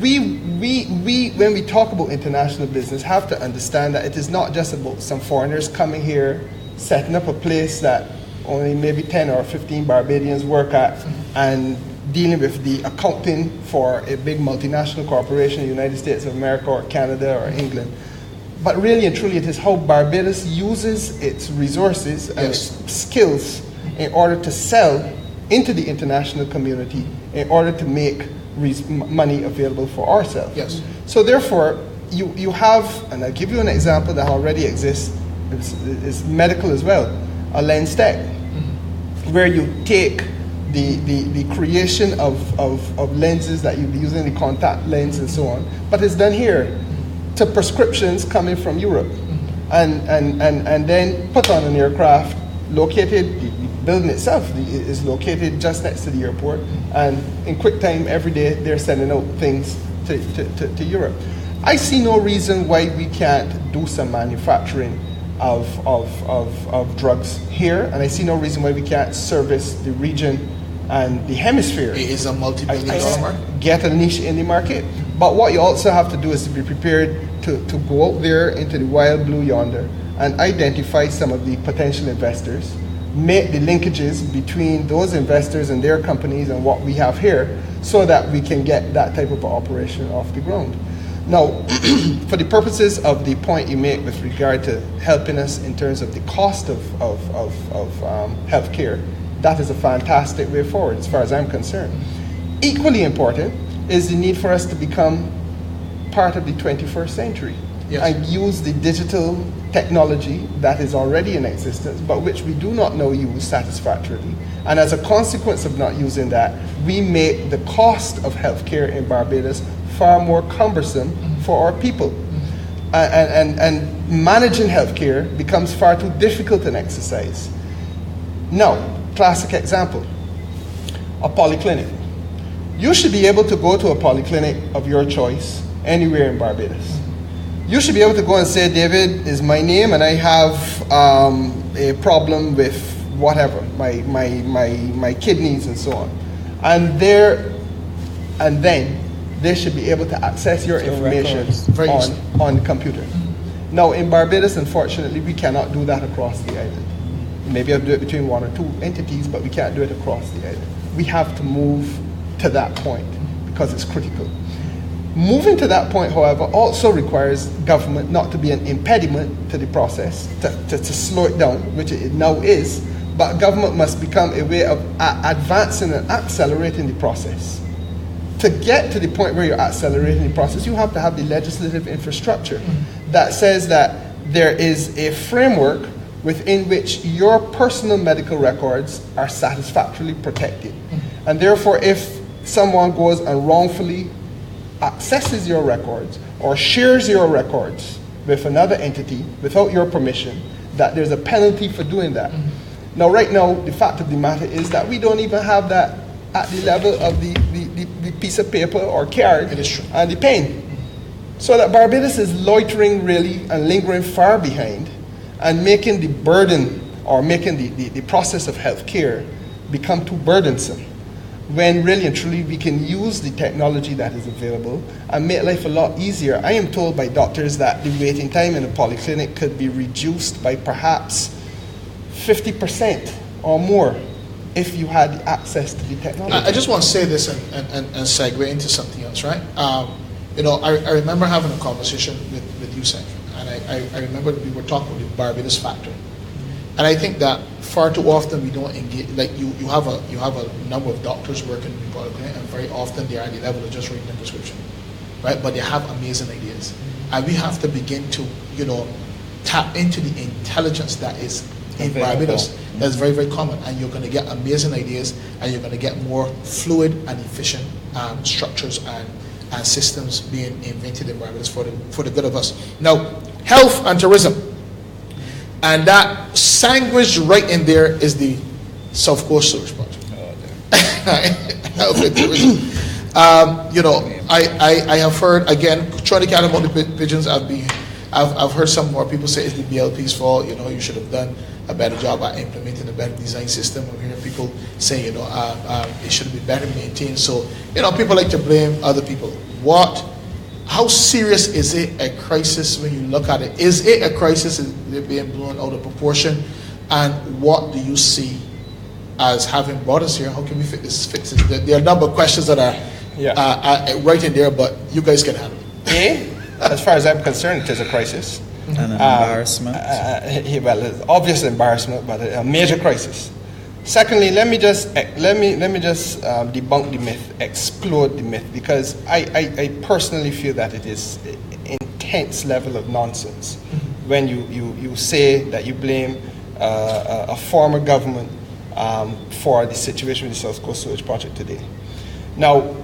We when we talk about international business, have to understand that it is not just about some foreigners coming here, setting up a place that only maybe 10 or 15 Barbadians work at, and dealing with the accounting for a big multinational corporation in the United States of America or Canada or England. But really and truly, it is how Barbados uses its resources and its skills in order to sell into the international community, in order to make money available for ourselves. Yes. So therefore, you have, and I'll give you an example that already exists, it's medical as well, a lens tech, where you take the creation of lenses that you'll be using, the contact lens and so on, but it's done here to prescriptions coming from Europe, and then put on an aircraft located, the building itself is located just next to the airport, and in quick time every day they're sending out things to Europe. I see no reason why we can't do some manufacturing of drugs here, and I see no reason why we can't service the region and the hemisphere. It is a multi-billion-dollar market. Get a niche in the market. But what you also have to do is to be prepared to go out there into the wild blue yonder and identify some of the potential investors, make the linkages between those investors and their companies and what we have here, so that we can get that type of operation off the ground. Now, for the purposes of the point you make with regard to helping us in terms of the cost of healthcare, that is a fantastic way forward as far as I'm concerned. Equally important is the need for us to become part of the 21st century and use the digital technology that is already in existence, but which we do not know use satisfactorily. And as a consequence of not using that, we make the cost of healthcare in Barbados far more cumbersome for our people. And managing healthcare becomes far too difficult an exercise. Now, classic example, a polyclinic. You should be able to go to a polyclinic of your choice anywhere in Barbados. You should be able to go and say, David is my name and I have a problem with whatever, my kidneys and so on. And there and then they should be able to access your information on the computer. Now, in Barbados, unfortunately, we cannot do that across the island. Maybe I'll do it between one or two entities, but we can't do it across the island. We have to move to that point because it's critical. Moving to that point, however, also requires government not to be an impediment to the process, to slow it down, which it now is, but government must become a way of advancing and accelerating the process. To get to the point where you're accelerating the process, you have to have the legislative infrastructure that says that there is a framework within which your personal medical records are satisfactorily protected. And therefore, if someone goes and wrongfully accesses your records or shares your records with another entity without your permission, that there's a penalty for doing that. Now, right now, the fact of the matter is that we don't even have that at the level of the piece of paper or card and the pen. So that Barbados is loitering really and lingering far behind and making the burden or making the process of healthcare become too burdensome, when really and truly we can use the technology that is available and make life a lot easier. I am told by doctors that the waiting time in a polyclinic could be reduced by perhaps 50% or more if you had access to the technology. I just want to say this and segue into something else, right? I remember having a conversation with you, Sandra, and I remember we were talking about the Barbados factor. And I think that far too often we don't engage. Like you have a number of doctors working in the polyclinic, and very often they are at the level of just writing a prescription, right? But they have amazing ideas, and we have to begin to tap into the intelligence that is in Barbados. That's very, very common, and you're going to get amazing ideas, and you're going to get more fluid and efficient structures and systems being invented in Barbados for the good of us. Now, health and tourism. And that sandwiched right in there is the South Coast Sewage Project. Health and tourism. I have heard, again, trying to count about the pigeons, I've heard some more people say it's the BLP's fault, you should have done a better job at implementing a better design system. I'm hearing people say, it should be better maintained. So, people like to blame other people. How serious is it a crisis when you look at it? Is it a crisis? Is it being blown out of proportion? And what do you see as having brought us here? How can we fix this? There are a number of questions that are right in there, but you guys can handle it. As far as I'm concerned, it is a crisis. And an embarrassment. Well, it's obvious embarrassment, but a major crisis. Secondly, let me just debunk the myth, explode the myth, because I personally feel that it is an intense level of nonsense when you say that you blame a former government for the situation with the South Coast Sewage Project today. Now,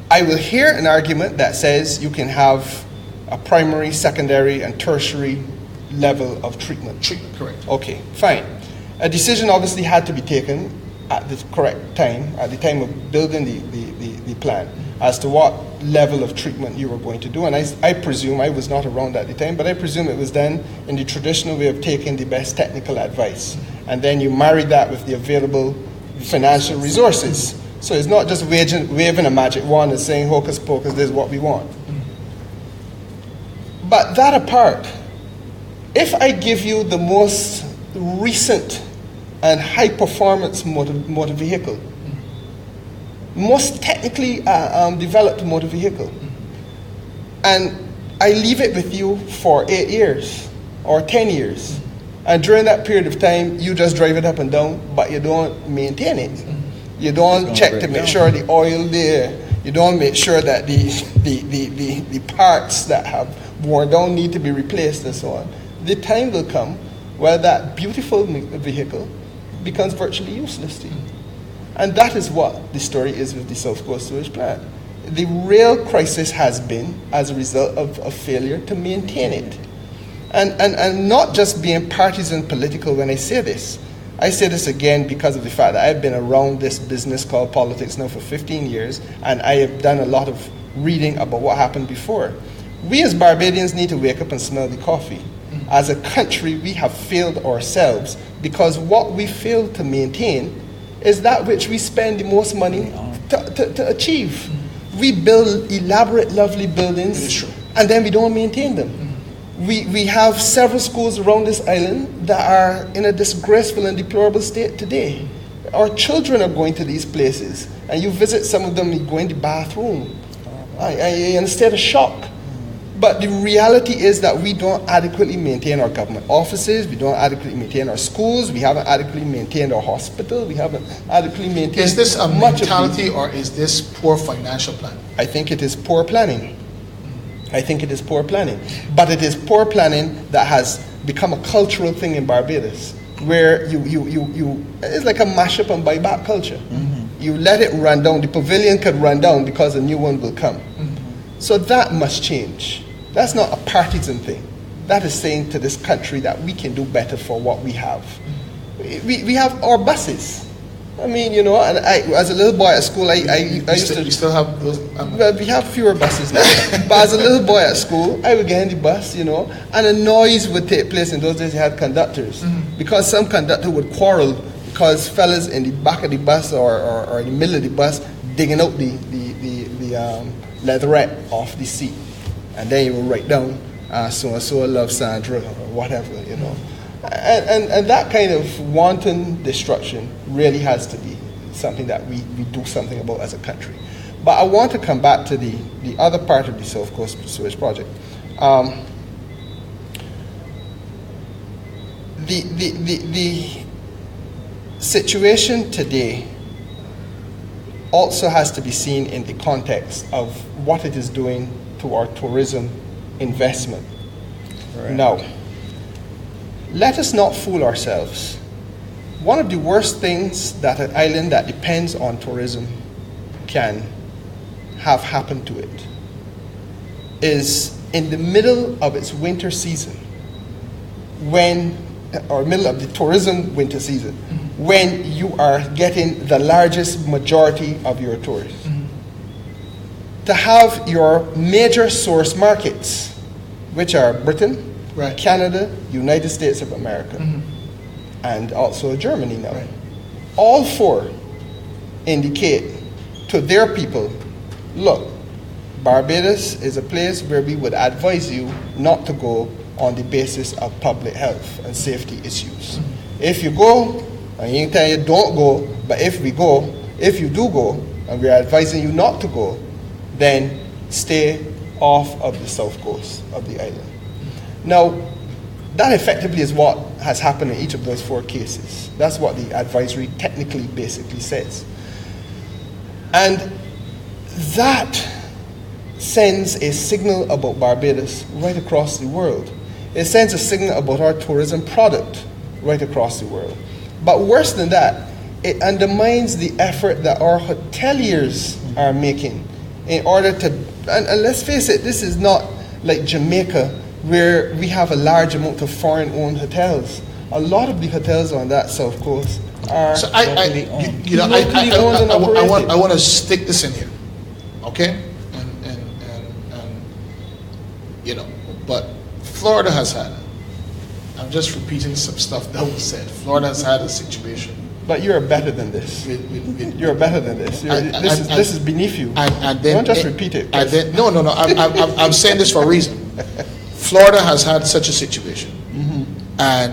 I will hear an argument that says you can have a primary, secondary, and tertiary level of treatment. Correct. Okay, fine. A decision obviously had to be taken at the correct time, at the time of building the plan, as to what level of treatment you were going to do. And I presume, I was not around at the time, but I presume it was done in the traditional way of taking the best technical advice. And then you married that with the available financial resources. So it's not just waving a magic wand and saying, hocus pocus, this is what we want. But that apart, if I give you the most recent and high performance motor vehicle, most technically developed motor vehicle, and I leave it with you for 8 years or 10 years, and during that period of time you just drive it up and down, but you don't maintain it. You don't check to make sure the oil there, you don't make sure that the parts that have worn down need to be replaced and so on. The time will come where that beautiful vehicle becomes virtually useless to you. And that is what the story is with the South Coast Sewage Plant. The real crisis has been as a result of a failure to maintain it. And not just being partisan political when I say this. I say this again because of the fact that I've been around this business called politics now for 15 years, and I have done a lot of reading about what happened before. We as Barbadians need to wake up and smell the coffee. As a country, we have failed ourselves because what we fail to maintain is that which we spend the most money to achieve. We build elaborate, lovely buildings, and then we don't maintain them. We have several schools around this island that are in a disgraceful and deplorable state today. Our children are going to these places, and you visit some of them, you go in the bathroom. I in a state of shock. But the reality is that we don't adequately maintain our government offices, we don't adequately maintain our schools, we haven't adequately maintained our hospital, we haven't adequately maintained. Is this a mentality or is this poor financial planning? I think it is poor planning. I think it is poor planning. But it is poor planning that has become a cultural thing in Barbados, where it's like a mash-up and buy-back culture. You let it run down. The pavilion could run down because a new one will come. So that must change. That's not a partisan thing. That is saying to this country that we can do better for what we have. We have our buses. I mean, you know, and as a little boy at school, I used to... You still have those? Well, we have fewer buses now. But as a little boy at school, I would get in the bus, you know, and a noise would take place. In those days, you had conductors. Because some conductor would quarrel because fellas in the back of the bus or in the middle of the bus digging out the leatherette off the seat. And then you will write down, so-and-so love Sandra, or whatever, you know. And that kind of wanton destruction really has to be something that we do something about as a country. But I want to come back to the other part of the South Coast Sewage Project. The situation today also has to be seen in the context of what it is doing to our tourism investment. Right. Now, let us not fool ourselves. One of the worst things that an island that depends on tourism can have happen to it is in the middle of its winter season, middle of the tourism winter season, when you are getting the largest majority of your tourists. To have your major source markets, which are Britain, right, Canada, United States of America, and also Germany now. Right. All four indicate to their people, look, Barbados is a place where we would advise you not to go on the basis of public health and safety issues. If you go, I ain't telling you don't go, but if you do go, and we're advising you not to go, then stay off of the south coast of the island. Now, that effectively is what has happened in each of those four cases. That's what the advisory technically basically says. And that sends a signal about Barbados right across the world. It sends a signal about our tourism product right across the world. But worse than that, it undermines the effort that our hoteliers are making in order to, and let's face it, this is not like Jamaica where we have a large amount of foreign-owned hotels. A lot of the hotels on that south coast are locally owned. I want to stick this in here, okay? And you know, but Florida has had it. I'm just repeating some stuff that was said. Florida has had a situation. But you're better than this. You're better than this. This is beneath you. And then, don't just repeat it. No. I'm saying this for a reason. Florida has had such a situation, and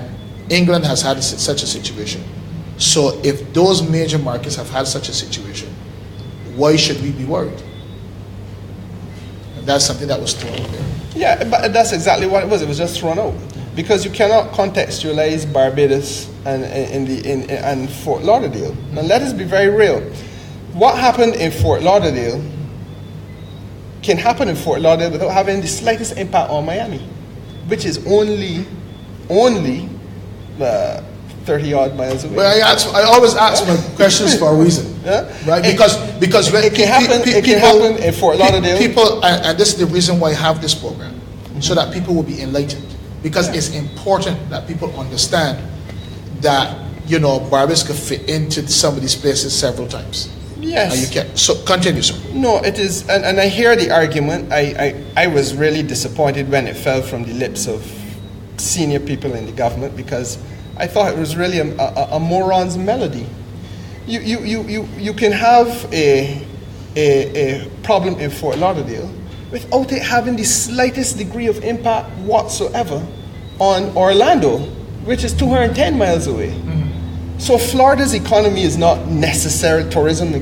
England has had such a situation. So if those major markets have had such a situation, why should we be worried? And that's something that was thrown out there. Yeah, but that's exactly what it was. It was just thrown out. Because you cannot contextualize Barbados and Fort Lauderdale. And let us be very real. What happened in Fort Lauderdale can happen in Fort Lauderdale without having the slightest impact on Miami, which is only 30-odd miles away. But I always ask my questions for a reason, right? Because it can happen in Fort Lauderdale. People, and this is the reason why I have this program, so that people will be enlightened. Because it's important that people understand that, you know, Barbados could fit into some of these places several times. Yes. You can. So continue, sir. No, it is, and I hear the argument. I was really disappointed when it fell from the lips of senior people in the government, because I thought it was really a moron's melody. You can have a a problem in Fort Lauderdale without it having the slightest degree of impact whatsoever on Orlando, which is 210 miles away. So Florida's economy is not necessarily, tourism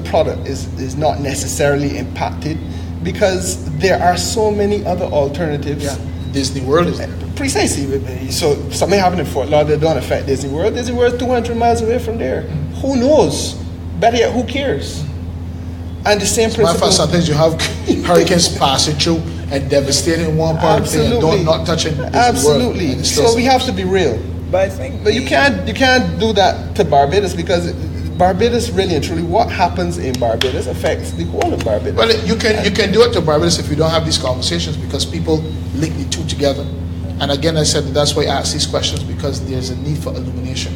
product is not necessarily impacted because there are so many other alternatives. Yeah. Disney World is there. Precisely. So something happened in Fort Lauderdale don't affect Disney World. Disney World is 200 miles away from there. Who knows? Better yet, who cares? And the same principle. Sometimes you have hurricanes passing through and devastating one part of the thing and not touching Disney Absolutely. World. So we have to be real. But I think you can't do that to Barbados because Barbados really and truly what happens in Barbados affects the whole of Barbados. Well, you can do it to Barbados if you don't have these conversations because people link the two together. And again, I said that's why I ask these questions because there's a need for illumination,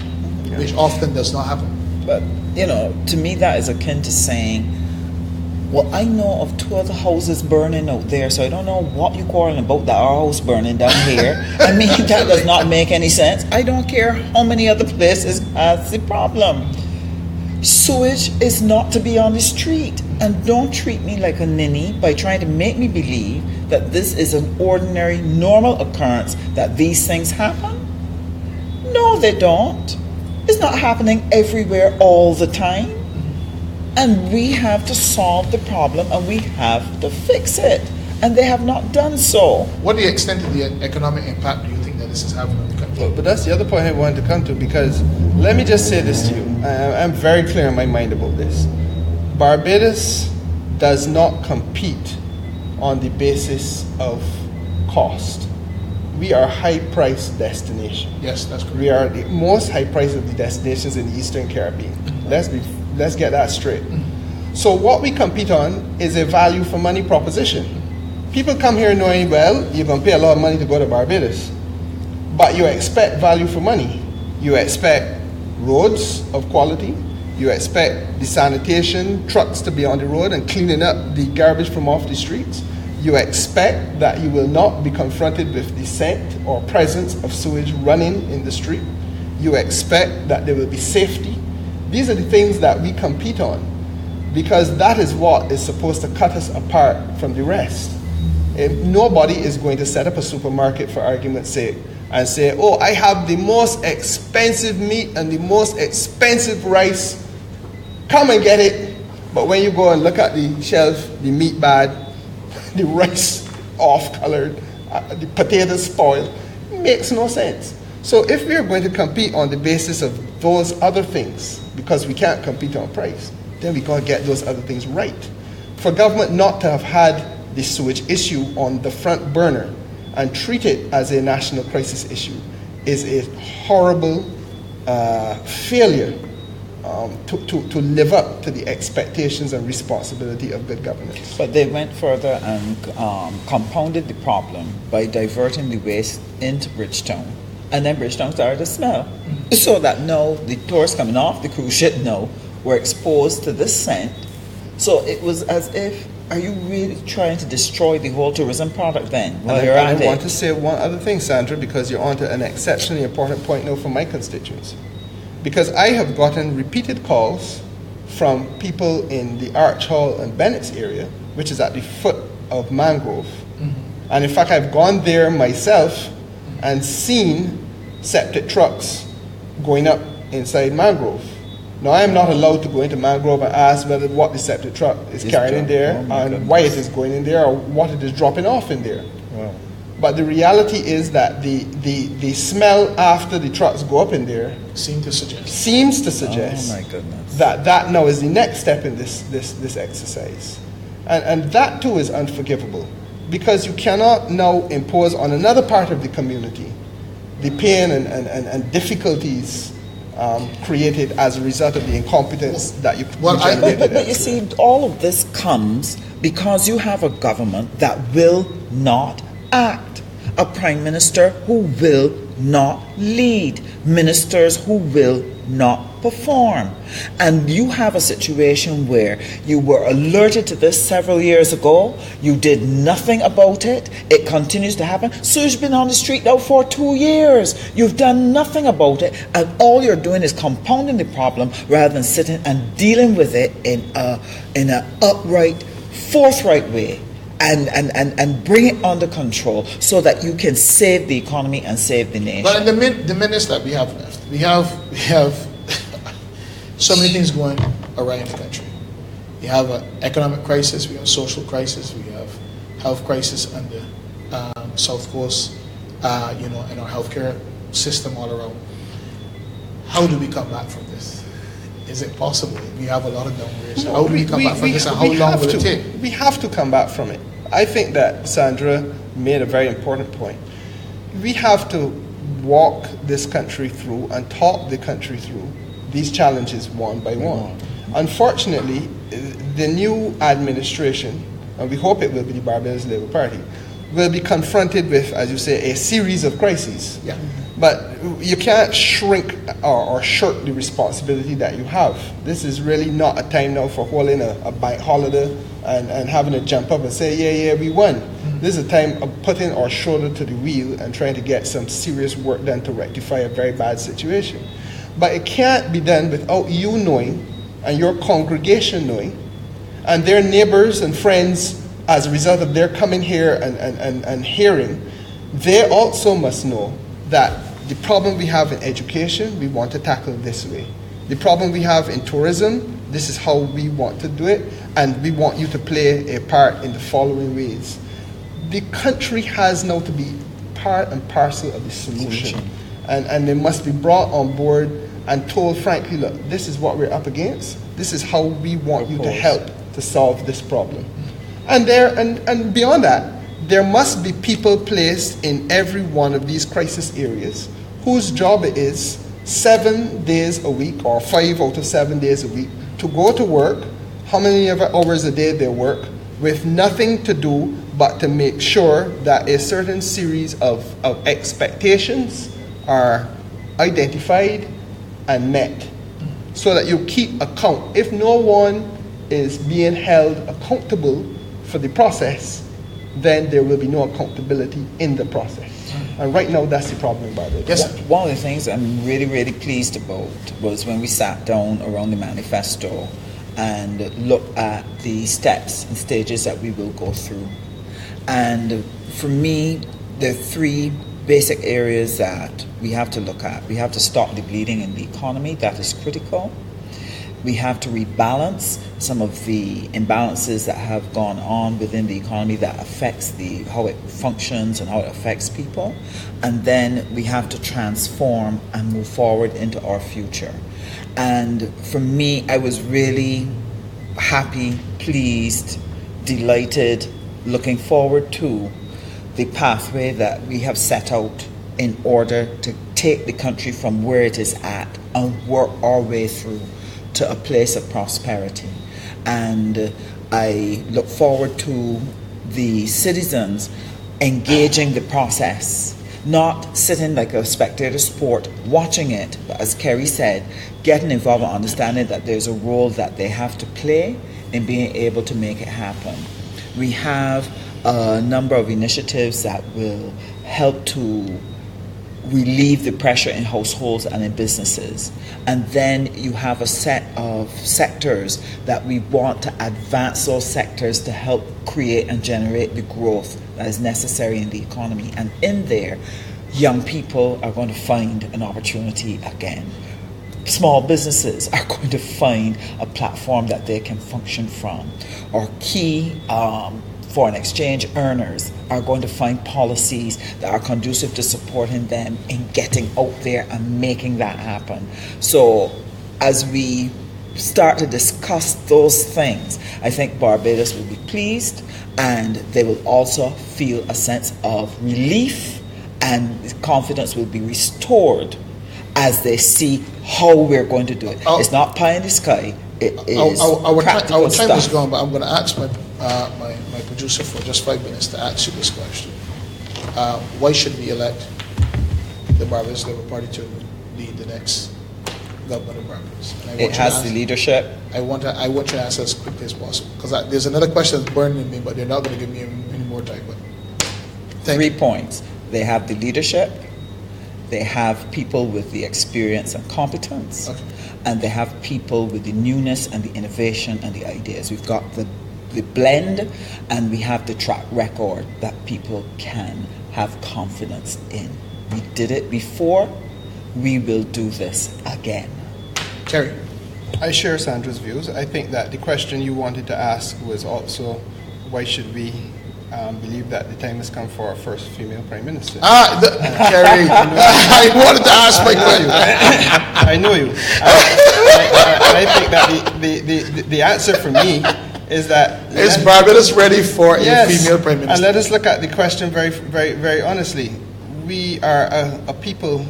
which often does not happen. But to me that is akin to saying, well, I know of 2 other houses burning out there, so I don't know what you're quarreling about that our house burning down here. I mean, that does not make any sense. I don't care how many other places has the problem. Sewage is not to be on the street. And don't treat me like a ninny by trying to make me believe that this is an ordinary, normal occurrence, that these things happen. No, they don't. It's not happening everywhere all the time. And we have to solve the problem and we have to fix it. And they have not done so. What the extent of the economic impact do you think that this is having on the country? But that's the other point I wanted to come to because let me just say this to you. I'm very clear in my mind about this. Barbados does not compete on the basis of cost. We are a high-priced destination. Yes, that's correct. We are the most high-priced of the destinations in the Eastern Caribbean. Let's get that straight. So what we compete on is a value for money proposition. People come here knowing, well, you're going to pay a lot of money to go to Barbados, but you expect value for money. You expect roads of quality. You expect the sanitation trucks to be on the road and cleaning up the garbage from off the streets. You expect that you will not be confronted with the scent or presence of sewage running in the street. You expect that there will be safety. These are the things that we compete on because that is what is supposed to cut us apart from the rest. Nobody is going to set up a supermarket, for argument's sake, and say, oh, I have the most expensive meat and the most expensive rice. Come and get it. But when you go and look at the shelf, the meat bad, the rice off-colored, the potatoes spoiled, it makes no sense. So if we are going to compete on the basis of those other things, because we can't compete on price, then we got to get those other things right. For government not to have had the sewage issue on the front burner and treat it as a national crisis issue is a horrible failure to live up to the expectations and responsibility of good governance. But they went further and compounded the problem by diverting the waste into Bridgetown. And then Bridgetown started to smell. So that now the tourists coming off the cruise ship now were exposed to this scent. So it was as if, are you really trying to destroy the whole tourism product then? I want to say one other thing, Sandra, because you're onto an exceptionally important point now for my constituents. Because I have gotten repeated calls from people in the Arch Hall and Bennett's area, which is at the foot of Mangrove. And in fact, I've gone there myself and seen septic trucks going up inside Mangrove. Now, I am not allowed to go into Mangrove and ask whether what the septic truck is carrying in there and why it is going in there or what it is dropping off in there. Wow. But the reality is that the smell after the trucks go up in there seems to suggest oh my goodness. that now is the next step in this exercise. And that too is unforgivable because you cannot now impose on another part of the community the pain and difficulties created as a result of the incompetence that you generated. But you see, all of this comes because you have a government that will not act. a Prime Minister who will not lead, ministers who will not perform. And you have a situation where you were alerted to this several years ago, you did nothing about it, it continues to happen. So you've been on the street now for 2 years, you've done nothing about it, and all you're doing is compounding the problem rather than sitting and dealing with it in an upright, forthright way. And bring it under control so that you can save the economy and save the nation. But in the minutes that we have left, we have so many things going awry in the country. We have an economic crisis, we have social crisis, we have health crisis on the South Coast, and our healthcare system all around. How do we come back from this? Is it possible? We have a lot of downgrades. How do we come back from this, and how long will it take? We have to come back from it. I think that Sandra made a very important point. We have to walk this country through and talk the country through these challenges one by one. Unfortunately, the new administration, and we hope it will be the Barbados Labour Party, will be confronted with, as you say, a series of crises. Yeah. But you can't shrink or shirk the responsibility that you have. This is really not a time now for holding a bank holiday and having to jump up and say, yeah, we won. This is a time of putting our shoulder to the wheel and trying to get some serious work done to rectify a very bad situation. But it can't be done without you knowing and your congregation knowing and their neighbors and friends as a result of their coming here and hearing. They also must know that the problem we have in education, we want to tackle this way. The problem we have in tourism, this is how we want to do it, and we want you to play a part in the following ways. The country has now to be part and parcel of the solution. And they must be brought on board and told frankly, look, this is what we're up against. This is how we want you to help to solve this problem. And beyond that, there must be people placed in every one of these crisis areas whose job it is 7 days a week or 5 out of 7 days a week to go to work, how many hours a day they work, with nothing to do but to make sure that a certain series of expectations are identified and met so that you keep account. If no one is being held accountable for the process, then there will be no accountability in the process. And right now, that's the problem about it. Yes, one of the things I'm really, really pleased about was when we sat down around the manifesto and looked at the steps and stages that we will go through. And for me, there are 3 basic areas that we have to look at. We have to stop the bleeding in the economy. That is critical. We have to rebalance some of the imbalances that have gone on within the economy that affects how it functions and how it affects people. And then we have to transform and move forward into our future. And for me, I was really happy, pleased, delighted, looking forward to the pathway that we have set out in order to take the country from where it is at and work our way through to a place of prosperity. And I look forward to the citizens engaging the process, not sitting like a spectator sport watching it, but as Kerrie said, getting involved and understanding that there's a role that they have to play in being able to make it happen. We have a number of initiatives that will help to relieve the pressure in households and in businesses. And then you have a set of sectors that we want to advance those sectors to help create and generate the growth that is necessary in the economy. And in there, young people are going to find an opportunity again. Small businesses are going to find a platform that they can function from. Our key foreign exchange earners are going to find policies that are conducive to supporting them in getting out there and making that happen. So as we start to discuss those things, I think Barbados will be pleased, and they will also feel a sense of relief, and confidence will be restored as they see how we're going to do it. It's not pie in the sky. It is practical stuff. Our time is gone, but I'm going to ask my producer for just 5 minutes to ask you this question. why should we elect the Barbados Labour Party to lead the next government of Barbados? It has the leadership. I want to answer as quickly as possible, because there's another question that's burning in me, but they're not going to give me any more time. But 3 points. They have the leadership, they have people with the experience and competence, and they have people with the newness and the innovation and the ideas. We've got the blend, and we have the track record that people can have confidence in. We did it before, we will do this again. Kerrie? I share Sandra's views. I think that the question you wanted to ask was also, why should we believe that the time has come for our first female Prime Minister? Kerrie, I wanted to ask my question. I know you. I think that the answer for me is that... Is Barbados ready for a female Prime Minister? And let us look at the question very, very, very honestly. We are a people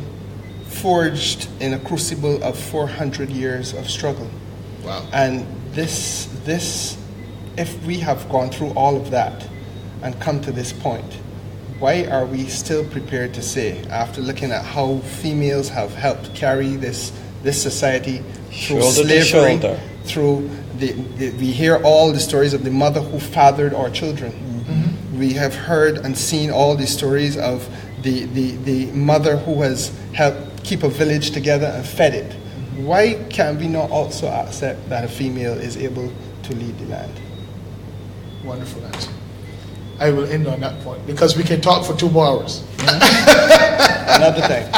forged in a crucible of 400 years of struggle. Wow. And this, if we have gone through all of that and come to this point, why are we still prepared to say, after looking at how females have helped carry this society through slavery, through we hear all the stories of the mother who fathered our children. Mm-hmm. We have heard and seen all the stories of the mother who has helped keep a village together and fed it. Why can we not also accept that a female is able to lead the land? Wonderful answer. I will end on that point, because we can talk for 2 more hours. Another time.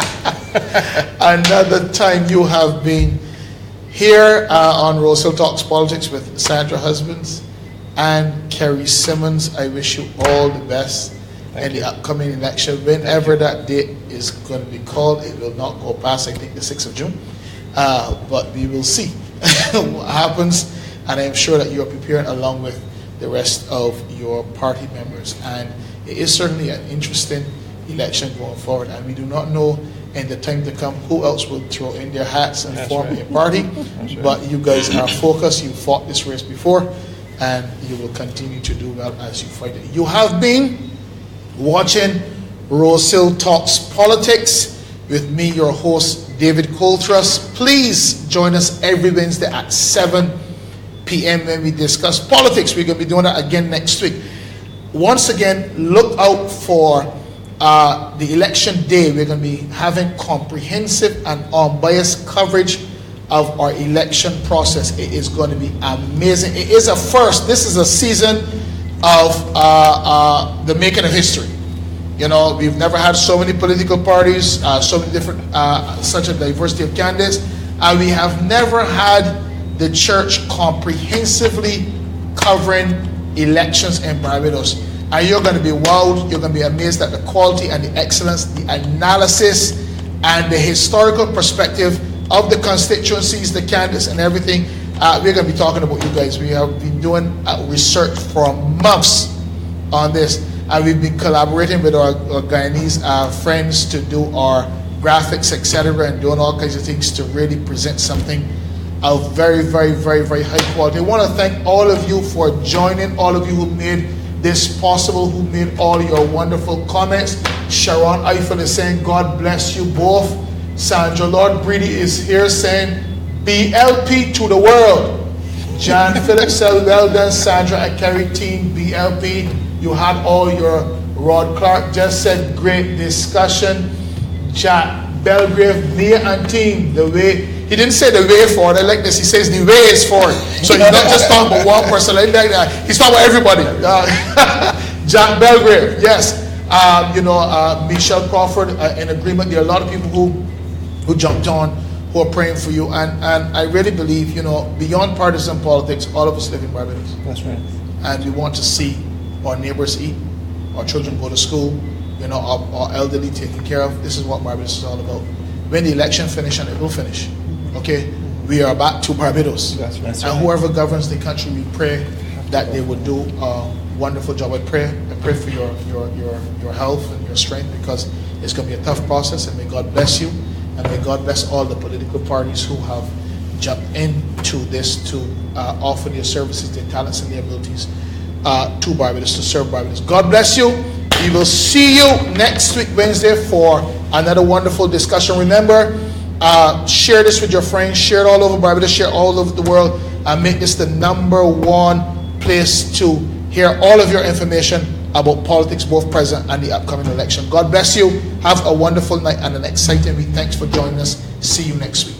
Another time. You have been here on Rosehill Talks Politics with Sandra Husbands and Kerrie Symmonds. I wish you all the best in the upcoming election. Whenever that date is going to be called, it will not go past, I think, the 6th of June. But we will see what happens. And I am sure that you are prepared along with the rest of your party members. And it is certainly an interesting election going forward. And we do not know in the time to come who else will throw in their hats and form a party. But you guys are focused. You fought this race before, and you will continue to do well as you fight it. You have been watching Rosehill Talks Politics with me, your host, David Coulthrust. Please join us every Wednesday at 7 p.m. when we discuss politics. We're going to be doing that again next week. Once again, look out for the election day. We're going to be having comprehensive and unbiased coverage of our election process. It is going to be amazing. It is a first. This is a season of the making of history. You know, we've never had so many political parties, so many different, such a diversity of candidates, and we have never had the church comprehensively covering elections in Barbados. And you're going to be wowed, you're going to be amazed at the quality and the excellence, the analysis, and the historical perspective of the constituencies, the candidates, and everything. We're going to be talking about you guys. We have been doing research for months on this, and we've been collaborating with our Guyanese friends to do our graphics, etc., and doing all kinds of things to really present something of very, very, very, very high quality. I want to thank all of you for joining, all of you who made this possible, who made all your wonderful comments. Sharon Eiffel is saying, God bless you both. Sandra Lord Breedy is here saying, BLP to the world. John Phillips said, well done, Sandra and Kerrie team, BLP. You had all your... Rod Clark just said, great discussion. Jack Belgrave, Nia and team, the way... He didn't say the way forward. I like this. He says the way is forward. So he's not just talking about one person. I like that. He's talking about everybody. Jack Belgrave, yes. Michelle Crawford, in agreement. There are a lot of people who jumped on, who are praying for you. And I really believe, beyond partisan politics, all of us live in Barbados. That's right. And we want to see our neighbors eat, our children go to school, our elderly taken care of. This is what Barbados is all about. When the election finishes, and it will finish, okay, we are back to Barbados. That's right. And whoever governs the country, we pray that they would do a wonderful job. I pray for your health and your strength, because it's going to be a tough process. And may God bless you, and may God bless all the political parties who have jumped into this to offer their services, their talents, and their abilities to Barbados, to serve Barbados. God bless you. We will see you next week, Wednesday, for another wonderful discussion. Remember, share this with your friends, share it all over Barbados, share it all over the world, and make this the #1 place to hear all of your information about politics, both present and the upcoming election. God bless you. Have a wonderful night and an exciting week. Thanks for joining us. See you next week.